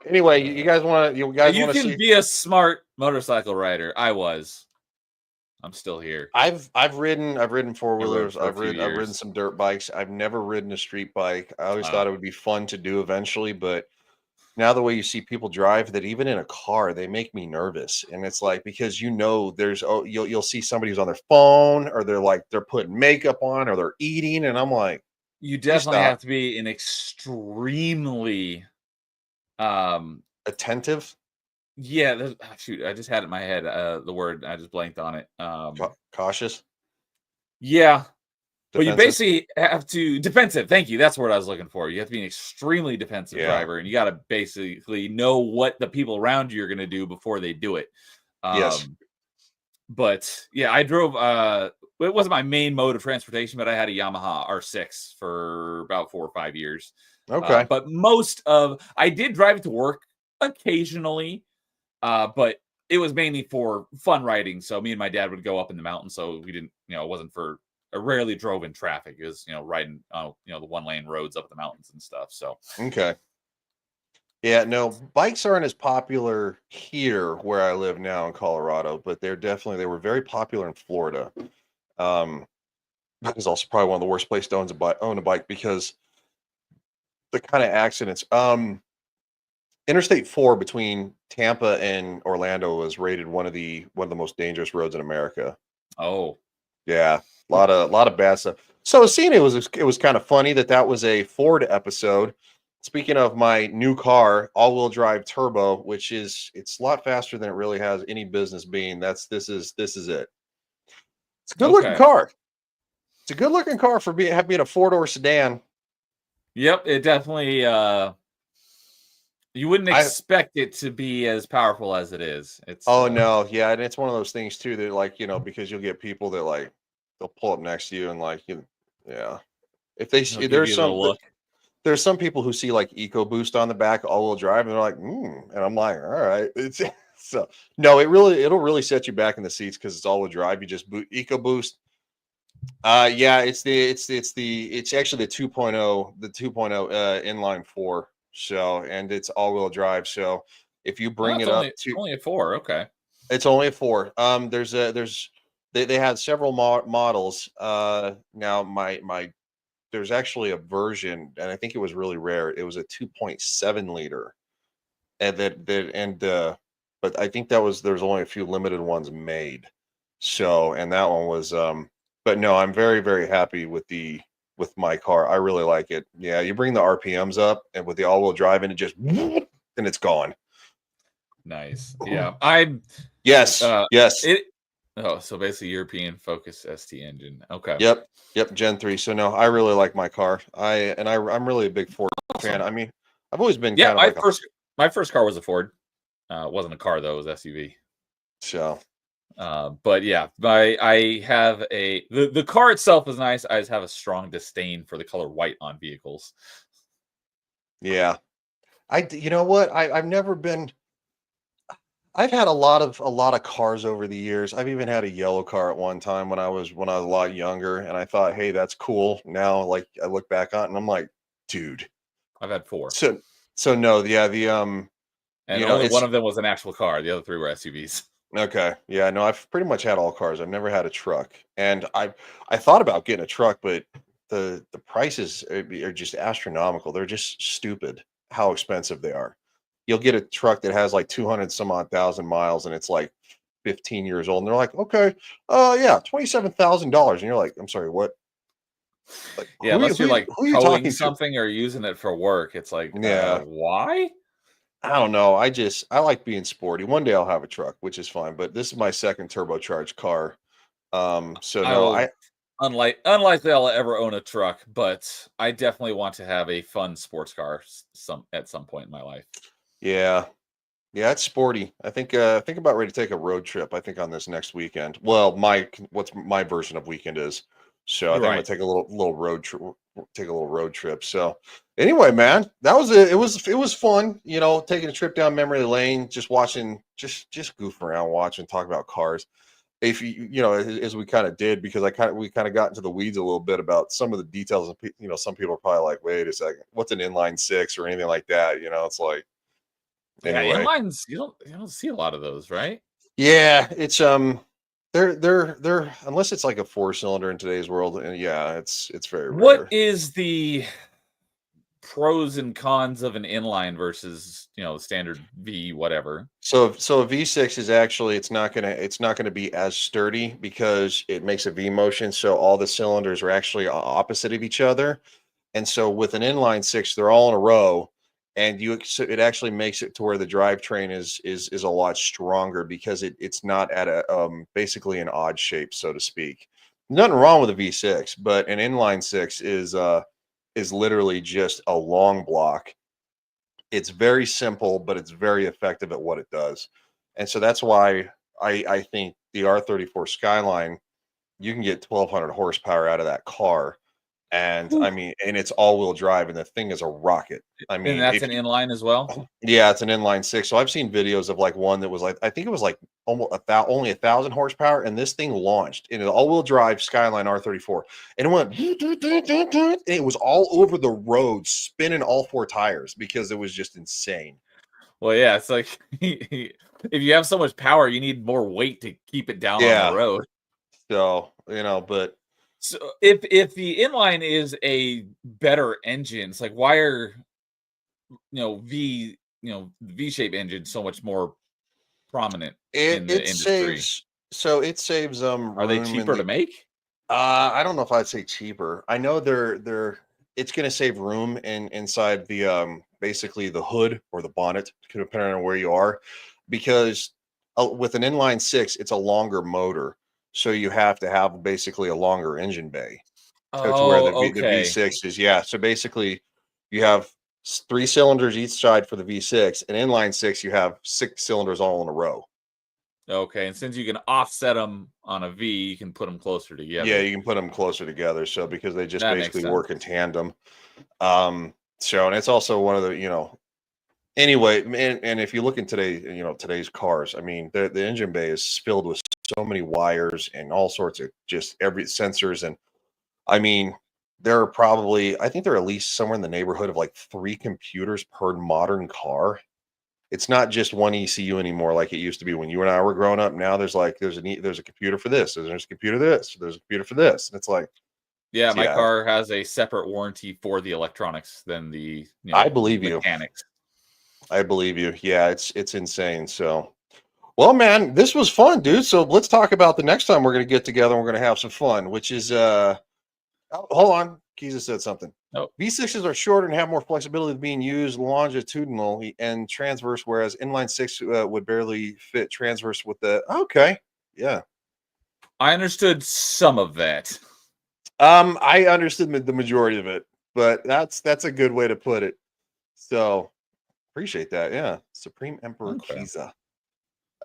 anyway, you guys want to You can be a smart motorcycle rider. I'm still here. I've ridden four-wheelers. for a I've few ridden years. some dirt bikes. I've never ridden a street bike. I always thought it would be fun to do eventually, but now the way you see people drive, that even in a car, they make me nervous. And it's like, because you'll see somebody who's on their phone, or they're putting makeup on, or they're eating, and I'm like, You definitely stop. have to be an extremely attentive. Yeah, shoot, I just had it in my head. The word, I just blanked on it. Cautious. Yeah, But you Defensive? basically have to defensive. Thank you. That's the word I was looking for. You have to be an extremely defensive Yeah. driver, and you got to basically know what the people around you are going to do before they do it. Yes. But yeah, I drove. It wasn't my main mode of transportation, but I had a Yamaha R6 for about 4 or 5 years. Okay. But I did drive it to work occasionally, but it was mainly for fun riding. So me and my dad would go up in the mountains. So we didn't, it wasn't for. I rarely drove in traffic. It was, riding, the 1-lane roads up the mountains and stuff. So Okay. Yeah, no, bikes aren't as popular here where I live now in Colorado, but they were very popular in Florida. It's also probably one of the worst places to own a bike because the kind of accidents. Interstate 4 between Tampa and Orlando was rated one of the most dangerous roads in America. oh, Yeah, a lot of bad stuff. So seeing it was kind of funny that was a Ford episode. Speaking of my new car, all-wheel drive turbo, which it's a lot faster than it really has any business being. This is it. It's a good looking Okay. car. It's a good looking car for being a 4-door sedan. Yep, it definitely. You wouldn't expect it to be as powerful as it is. It's no, yeah, and it's one of those things too that because you'll get people that they'll pull up next to you and yeah. If they see there's some people who see EcoBoost on the back all-wheel drive and they're like, and I'm like, all right. It's so no, it'll really set you back in the seats because it's all-wheel drive. You just boot EcoBoost. Yeah, it's actually the 2.0, inline 4. So, and it's all-wheel drive. So if you bring it up to only a 4, okay. it's only a 4. They had several models. Now there's actually a version, and I think it was really rare. It was a 2.7 liter, and but I think there's only a few limited ones made. So, and that one was but no, I'm very, very happy with my car. I really like it. Yeah, you bring the RPMs up, and with the all-wheel drive, and it just and it's gone. Nice. Yeah, yes. So basically European Focus ST engine. Okay. Yep, Gen 3. So no, I really like my car. I'm really a big Ford fan. I mean, I've always been my first car was a Ford. It wasn't a car though, it was SUV. So but yeah, I have the car itself is nice. I just have a strong disdain for the color white on vehicles. Yeah. You know what? I've had a lot of cars over the years. I've even had a yellow car at one time when I was a lot younger, and I thought, hey, that's cool. Now, I look back on it and I'm like, dude. I've had 4. So no, yeah, and only one of them was an actual car. The other 3 were SUVs. Okay, yeah, no, I've pretty much had all cars. I've never had a truck, and I thought about getting a truck, but the prices are just astronomical. They're just stupid how expensive they are. You'll get a truck that has 200 some odd thousand miles and it's 15 years old. And they're like, okay, yeah, $27,000. And you're like, I'm sorry, what? Yeah, unless you're towing something or using it for work. It's yeah, why? I don't know. I like being sporty. One day I'll have a truck, which is fine. But this is my second turbocharged car. So no, unlikely I'll ever own a truck, but I definitely want to have a fun sports car at some point in my life. Yeah, it's sporty. I think about ready to take a road trip. I think on this next weekend. Well, what's my version of weekend is. So I think I'm gonna take a little road trip. Take a little road trip. So anyway, man, that was it. It was fun. Taking a trip down memory lane, just watching, just goofing around, watching, talk about cars. If as we kind of did, because we kind of got into the weeds a little bit about some of the details. Some people are probably like, wait a second, what's an inline 6 or anything like that? It's like. Anyway. Yeah, inlines, you don't see a lot of those, right? Yeah, it's they're unless it's like a 4-cylinder in today's world, and yeah, it's very rare. What is the pros and cons of an inline versus standard V whatever? So a V6 is actually it's not gonna be as sturdy because it makes a V motion, so all the cylinders are actually opposite of each other, and so with an inline 6, they're all in a row. And it actually makes it to where the drivetrain is a lot stronger because it's not at a basically an odd shape, so to speak. Nothing wrong with a V6, but an inline six is literally just a long block. It's very simple, but it's very effective at what it does. And so that's why I think the R34 Skyline, you can get 1,200 horsepower out of that car. And I mean, and it's all-wheel drive, and the thing is a rocket. I And mean, that's if an you, inline as well. yeah, it's an inline six. So I've seen videos of like one that was like, I think it was like almost only 1,000 horsepower, and this thing launched in an all-wheel drive Skyline R34, and it went, and it was all over the road, spinning all four tires because it was just insane. Well, yeah, it's like if you have so much power, you need more weight to keep it down on Yeah. the road. So, you know, but So if the inline is a better engine, it's like why are V-shape engine so much more prominent in the it industry? saves Are they room in cheaper to the make? I don't know if I'd say cheaper. I know they're it's going to save room inside the basically the hood or the bonnet, depending on where you are, because with an inline six, it's a longer motor, so you have to have basically a longer engine bay to where Oh, the okay. V6 is. Yeah, so basically you have 3 cylinders each side for the V6, and inline six you have 6 cylinders all in a row. Okay, and since you can offset them on a V, you can put them closer together. Yeah, you can put them closer together. So because they just That makes basically sense. work in tandem. So and it's also one of the, anyway, and if you look in today's cars, I mean, the engine bay is filled with so many wires and all sorts of just every sensors. And I mean, there are probably, I think there are at least somewhere in the neighborhood of like 3 computers per modern car. It's not just one ECU anymore like it used to be when you and I were growing up. Now there's a computer for this, there's a computer this, there's a computer for this, and it's like, Yeah, my yeah, car has a separate warranty for the electronics than the I believe you. mechanics. I believe you. Yeah, it's insane. So, well, man, this was fun, dude. So let's talk about the next time we're gonna get together and we're gonna have some fun, which is hold on. Kiza said something. Oh. V6s are shorter and have more flexibility of being used longitudinally and transverse, whereas inline six would barely fit transverse with the. Okay, yeah. I understood some of that. I understood the majority of it, but that's a good way to put it. So appreciate that. Yeah, Supreme Emperor Okay. Kiza.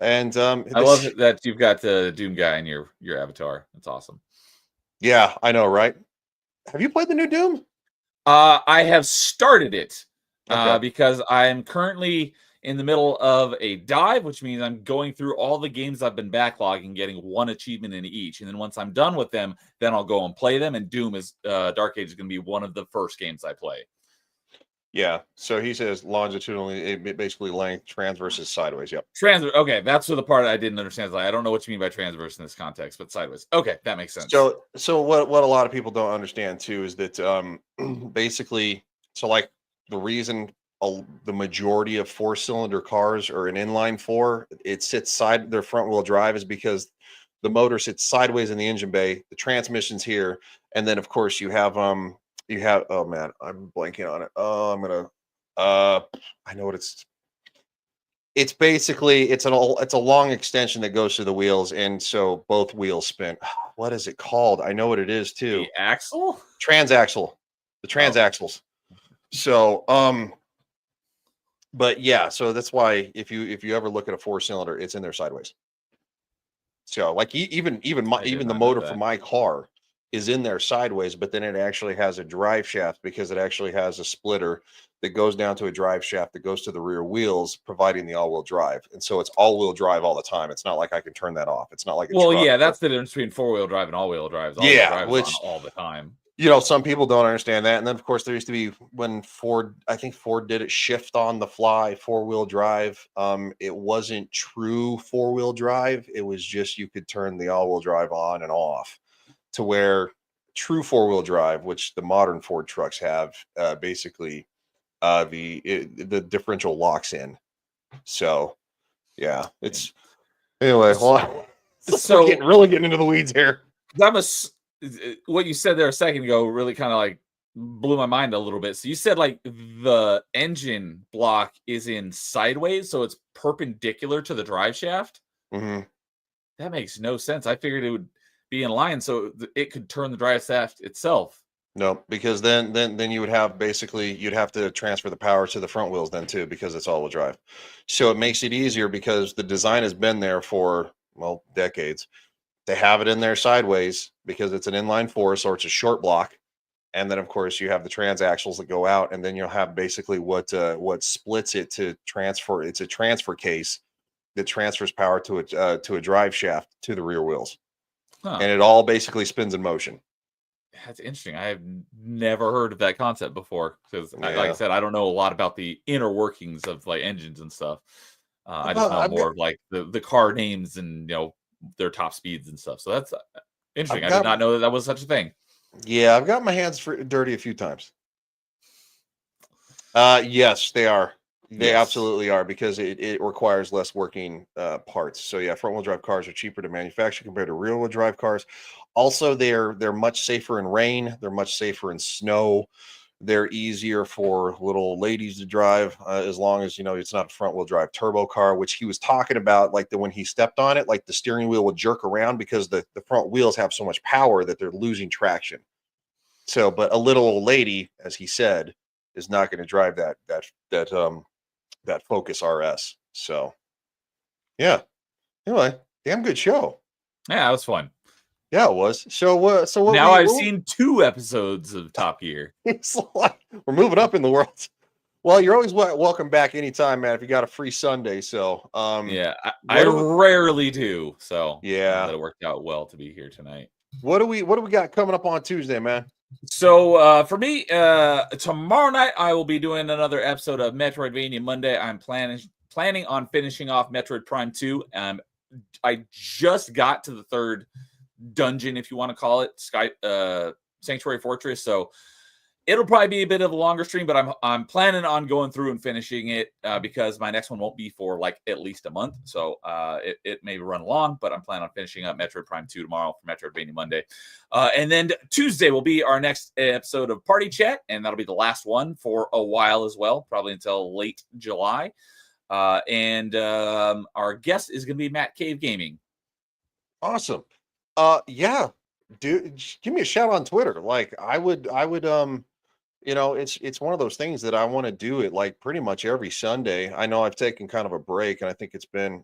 And I love it that you've got the Doom guy in your avatar. That's awesome. Yeah, I know, right? Have you played the new Doom? I have started it Okay. because I'm currently in the middle of a dive, which means I'm going through all the games I've been backlogging, getting one achievement in each. And then once I'm done with them, then I'll go and play them. And Doom is Dark Age is going to be one of the first games I play. Yeah. So he says longitudinally, basically length, transverse is sideways. Yep. Transverse. Okay, that's the part I didn't understand. Like, I don't know what you mean by transverse in this context, but sideways. Okay, that makes sense. So what a lot of people don't understand too is that basically, so like the reason the majority of 4-cylinder cars are an inline 4, it sits their front wheel drive is because the motor sits sideways in the engine bay, the transmission's here, and then of course you have oh man, I'm blanking on it. Oh, I'm gonna I know what it's basically it's a long extension that goes through the wheels, and so both wheels spin. What is it called? I know what it is too. The axle? Transaxle. The transaxles. So but yeah, so that's why if you ever look at a 4-cylinder, it's in there sideways. So like even the motor for my car is in there sideways, but then it actually has a drive shaft because it actually has a splitter that goes down to a drive shaft that goes to the rear wheels, providing the all-wheel drive. And so it's all-wheel drive all the time. It's not like I can turn that off. It's not like a truck. Yeah, that's the difference between 4-wheel drive and all-wheel drive. Yeah, drive which is on all the time. Some people don't understand that. And then of course there used to be when I think Ford did it shift on the fly 4-wheel drive. It wasn't true 4-wheel drive. It was just you could turn the all-wheel drive on and off, to where true 4-wheel drive, which the modern Ford trucks have, basically the differential locks in. So yeah, it's anyway. Well, So we're really getting into the weeds here. What you said there a second ago really kind of like blew my mind a little bit. So you said like the engine block is in sideways, so it's perpendicular to the drive shaft. Mm-hmm. That makes no sense. I figured it would be in line so it could turn the drive shaft itself. No, because then you would have basically you'd have to transfer the power to the front wheels then too, because it's all-wheel drive. So it makes it easier because the design has been there for, well, decades. They have it in there sideways because it's an inline four, so it's a short block. And then of course you have the transaxles that go out, and then you'll have basically what splits it to transfer. It's a transfer case that transfers power to a drive shaft to the rear wheels, and it all basically spins in motion. That's interesting. I have never heard of that concept before because, like I Yeah. said, I don't know a lot about the inner workings of like engines and stuff. I just know I've more got- of like the car names and their top speeds and stuff. So that's interesting. I got- did not know that was such a thing. Yeah, I've got my hands dirty a few times. Yes, they are. They Yes. absolutely are, because it requires less working parts. So yeah, front wheel drive cars are cheaper to manufacture compared to rear wheel drive cars. Also, they're much safer in rain. They're much safer in snow. They're easier for little ladies to drive, as long as it's not a front wheel drive turbo car, which he was talking about. Like when he stepped on it, like the steering wheel would jerk around because the front wheels have so much power that they're losing traction. So, but a little old lady, as he said, is not going to drive that Focus RS. So, yeah. Anyway, damn good show. Yeah, it was fun. Yeah, it was. So what? Now I've seen 2 episodes of Top Gear. It's like we're moving up in the world. Well, you're always welcome back anytime, man. If you got a free Sunday, so Yeah, I rarely do. So Yeah. that it worked out well to be here tonight. what do we got coming up on Tuesday, man? So for me, tomorrow night I will be doing another episode of Metroidvania Monday. I'm planning on finishing off Metroid Prime 2. I just got to the 3rd dungeon, if you want to call it, Sanctuary Fortress. So it'll probably be a bit of a longer stream, but I'm planning on going through and finishing it because my next one won't be for like at least a month. So it may run long, but I'm planning on finishing up Metroid Prime 2 tomorrow for Metroidvania Monday. And then Tuesday will be our next episode of Party Chat, and that'll be the last one for a while as well, probably until late July. And our guest is going to be Matt Cave Gaming. Awesome. Yeah, dude, just give me a shout on Twitter. Like I would it's one of those things that I want to do it like pretty much every Sunday. I know I've taken kind of a break, and I think it's been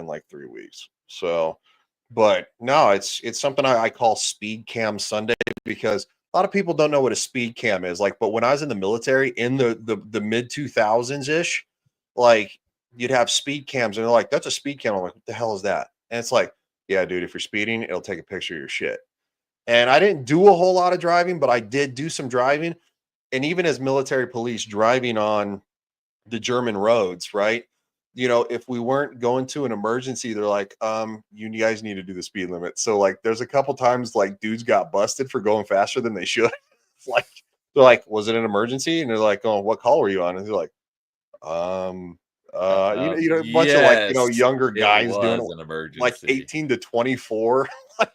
like 3 weeks. So, but no, it's something I call Speed Cam Sunday, because a lot of people don't know what a speed cam is. Like, but when I was in the military in the mid 2000s ish, like you'd have speed cams, and they're like, "That's a speed cam." I'm like, "What the hell is that?" And it's like, "Yeah, dude, if you're speeding, it'll take a picture of your shit." And I didn't do a whole lot of driving, but I did do some driving. And even as military police driving on the German roads, right? If we weren't going to an emergency, they're like, you guys need to do the speed limit. So like there's a couple times like dudes got busted for going faster than they should. It's like, they're like, "Was it an emergency?" And they're like, "Oh, what call were you on?" And they're like, a bunch of like, younger guys doing an emergency. like 18 to 24. Like,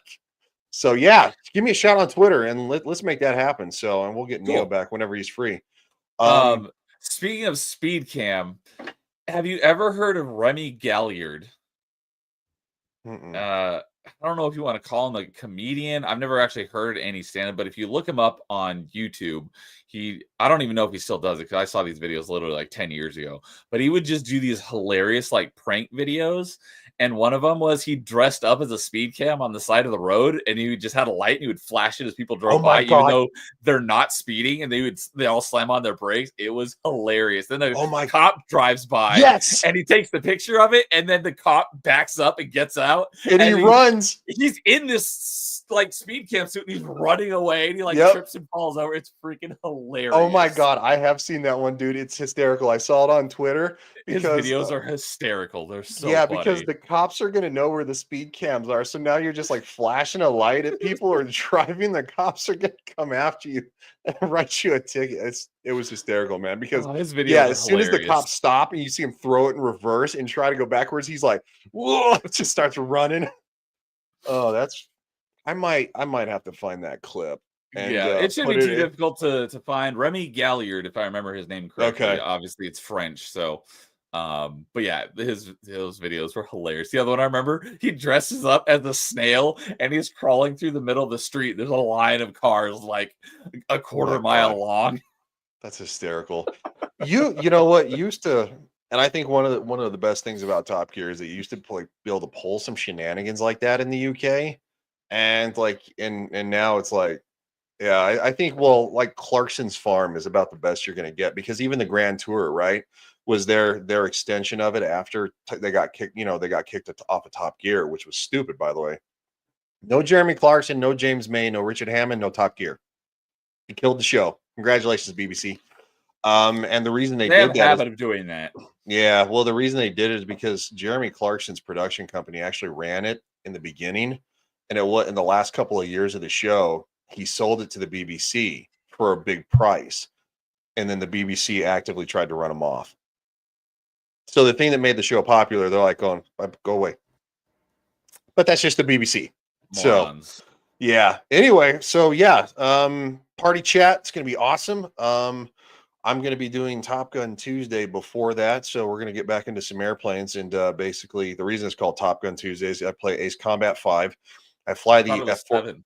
so yeah, give me a shout on Twitter and let's make that happen. So, and we'll get Neo Cool. back whenever he's free. Speaking of speed cam, have you ever heard of Remy Galliard? Mm-mm. I don't know if you want to call him a comedian. I've never actually heard any stand-up, but if you look him up on YouTube, I don't even know if he still does it, because I saw these videos literally like 10 years ago. But he would just do these hilarious like prank videos. And one of them was he dressed up as a speed cam on the side of the road, and he just had a light and he would flash it as people drove Oh my by, God. even though they're not speeding, and they all slam on their brakes. It was hilarious. Then the Oh my cop drives by, Yes. and he takes the picture of it, and then the cop backs up and gets out. And he runs. He's in this like speed cam suit, and he's running away, and he like Yep. trips and falls over. It's freaking hilarious. Oh my God. I have seen that one, dude. It's hysterical. I saw it on Twitter. His Because, videos are hysterical. They're so because funny. the cops are going to know where the speed cams are. So now you're just like flashing a light at people or driving. The cops are going to come after you and write you a ticket. It was hysterical, man. Because His videos yeah, are as soon as the hilarious. cops stop and you see him throw it in reverse and try to go backwards, he's like, "Whoa!" Just starts running. Oh, I might have to find that clip. And, yeah, it shouldn't put be too in- difficult to find. Remy Galliard, if I remember his name correctly. Okay. Obviously, it's French, so But yeah, those videos were hilarious. The other one I remember, he dresses up as a snail and he's crawling through the middle of the street. There's a line of cars like a quarter mile long. That's hysterical. You know what used to, and I think one of the best things about Top Gear is that you used to be able to pull some shenanigans like that in the UK, and now it's like, yeah, I think like Clarkson's Farm is about the best you're going to get, because even the Grand Tour, right, was their extension of it after they got kicked. They got kicked off of Top Gear, which was stupid, by the way. No Jeremy Clarkson, no James May, no Richard Hammond, no Top Gear. He killed the show. Congratulations, BBC. And the reason they have did a that habit of doing that. Yeah, well, the reason they did it is because Jeremy Clarkson's production company actually ran it in the beginning, and in the last couple of years of the show, he sold it to the BBC for a big price, and then the BBC actively tried to run him off. So the thing that made the show popular, they're like going, "Go away," but that's just the BBC. Morons. So yeah. Anyway, so yeah, party chat. It's gonna be awesome. I'm going to be doing Top Gun Tuesday before that, so we're going to get back into some airplanes. And basically, the reason it's called Top Gun Tuesdays, I play Ace Combat 5. I fly the F4.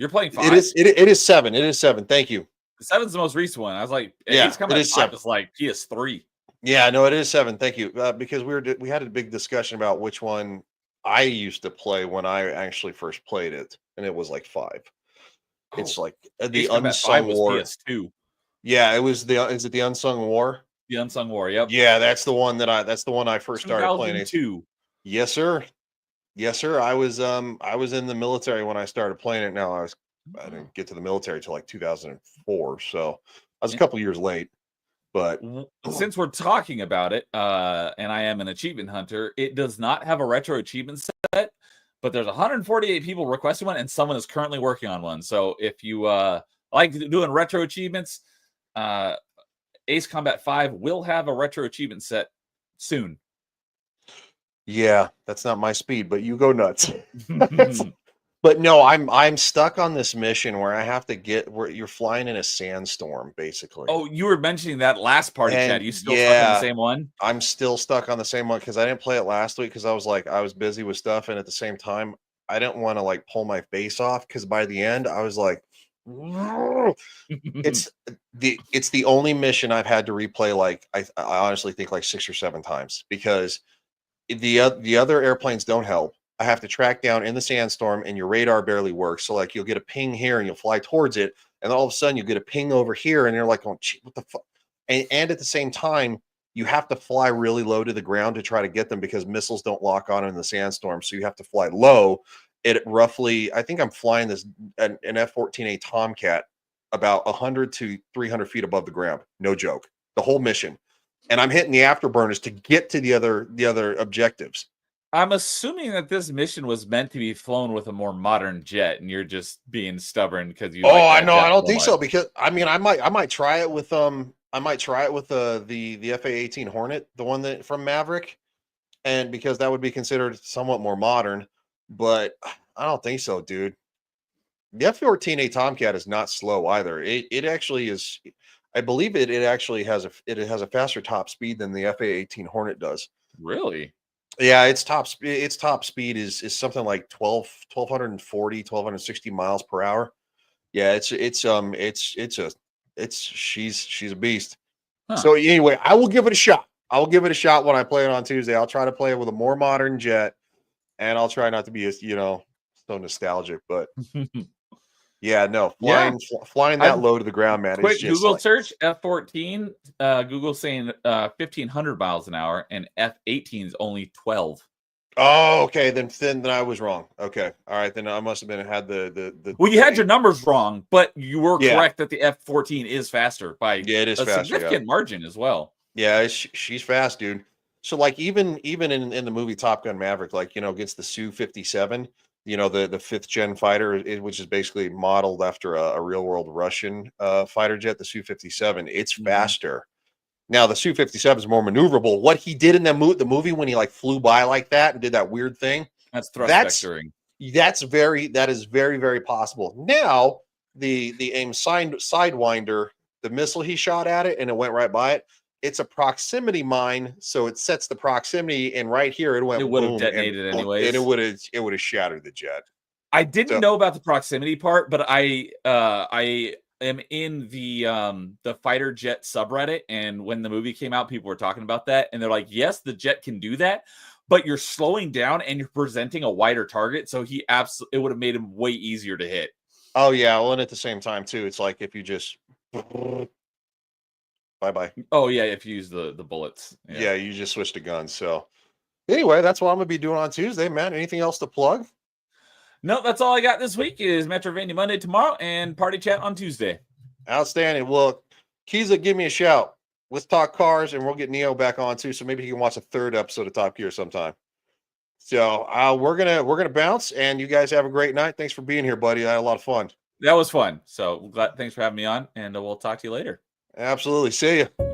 You're playing 5? It is 7. It is 7. Thank you. 7's the most recent one. I was like, yeah, Ace Combat 5 is like PS3. Yeah, no, it is 7. Thank you. Because we had a big discussion about which one I used to play when I actually first played it, and it was like 5. It's like the Unsung War. PS2. Yeah, is it the Unsung War? The Unsung War, yep. Yeah, that's the one I first started playing. 2002. Yes, sir. Yes, sir. I was in the military when I started playing it. Now I didn't get to the military till like 2004, so I was a couple years late. But since we're talking about it, and I am an achievement hunter, it does not have a retro achievement set, but there's 148 people requesting one, and someone is currently working on one. So if you like doing retro achievements, Ace Combat 5 will have a retro achievement set soon. Yeah, that's not my speed, but you go nuts. But no, I'm stuck on this mission where I have to where you're flying in a sandstorm, basically. Oh, you were mentioning that last party chat. You still stuck on the same one? I'm still stuck on the same one because I didn't play it last week because I was busy with stuff, and at the same time, I didn't want to like pull my face off because by the end I was like, it's the only mission I've had to replay like I honestly think like 6 or 7 times because the other airplanes don't help. I have to track down in the sandstorm and your radar barely works. So like you'll get a ping here and you'll fly towards it. And all of a sudden you get a ping over here and you're like, oh, what the fuck? And at the same time, you have to fly really low to the ground to try to get them because missiles don't lock on in the sandstorm. So you have to fly low at roughly, I think I'm flying an F-14A Tomcat about 100 to 300 feet above the ground. No joke. The whole mission. And I'm hitting the afterburners to get to the other objectives. I'm assuming that this mission was meant to be flown with a more modern jet, and you're just being stubborn because you. Oh, I know. I don't think so because I mean, I might try it with the FA-18 Hornet, the one that from Maverick, and because that would be considered somewhat more modern. But I don't think so, dude. The F-14A Tomcat is not slow either. It actually is. I believe it actually has a faster top speed than the FA-18 Hornet does. Really? Yeah, its top speed is something like 1240, 1260 miles per hour. Yeah, she's a beast. Huh. So anyway, I will give it a shot. I will give it a shot when I play it on Tuesday. I'll try to play it with a more modern jet, and I'll try not to be so nostalgic, but yeah, no, flying that low to the ground, man. Quick Google search F-14. Google saying 1,500 miles an hour, and F-18 is only 12. Oh, okay. Then I was wrong. Okay, all right. Then I must have had the. Well, you had your numbers wrong, but you were correct that the F-14 is faster by it is faster, significant margin as well. Yeah, she's fast, dude. So like even in the movie Top Gun Maverick, like against the Su-57. The 5th gen fighter, which is basically modeled after a real world Russian fighter jet, the Su-57. It's faster. Now the Su-57 is more maneuverable. What he did in the movie when he like flew by like that and did that weird thing, that's thrust vectoring. That is very, very possible. Now the AIM Sidewinder, the missile he shot at it and it went right by it. it's a proximity mine, so it sets the proximity, and right here it went. It would have boom, and detonated boom, anyways. and it would have shattered the jet. I didn't So- know about the proximity part, but I am in the fighter jet subreddit, and when the movie came out, people were talking about that, and they're like, yes, the jet can do that, but you're slowing down and you're presenting a wider target, so it would have made him way easier to hit. Oh yeah, well, and at the same time too, it's like if you just bye. Oh yeah, if you use the bullets. Yeah, you just switched to guns. So anyway, that's what I'm gonna be doing on Tuesday, man. Anything else to plug? No, that's all I got this week is Metrovania Monday tomorrow and Party Chat on Tuesday. Outstanding. Well, Kiza, give me a shout. Let's talk cars, and we'll get Neo back on too, so maybe he can watch a third episode of Top Gear sometime. So we're gonna bounce, and you guys have a great night. Thanks for being here, buddy. I had a lot of fun. That was fun. So thanks for having me on, and we'll talk to you later. Absolutely. See ya.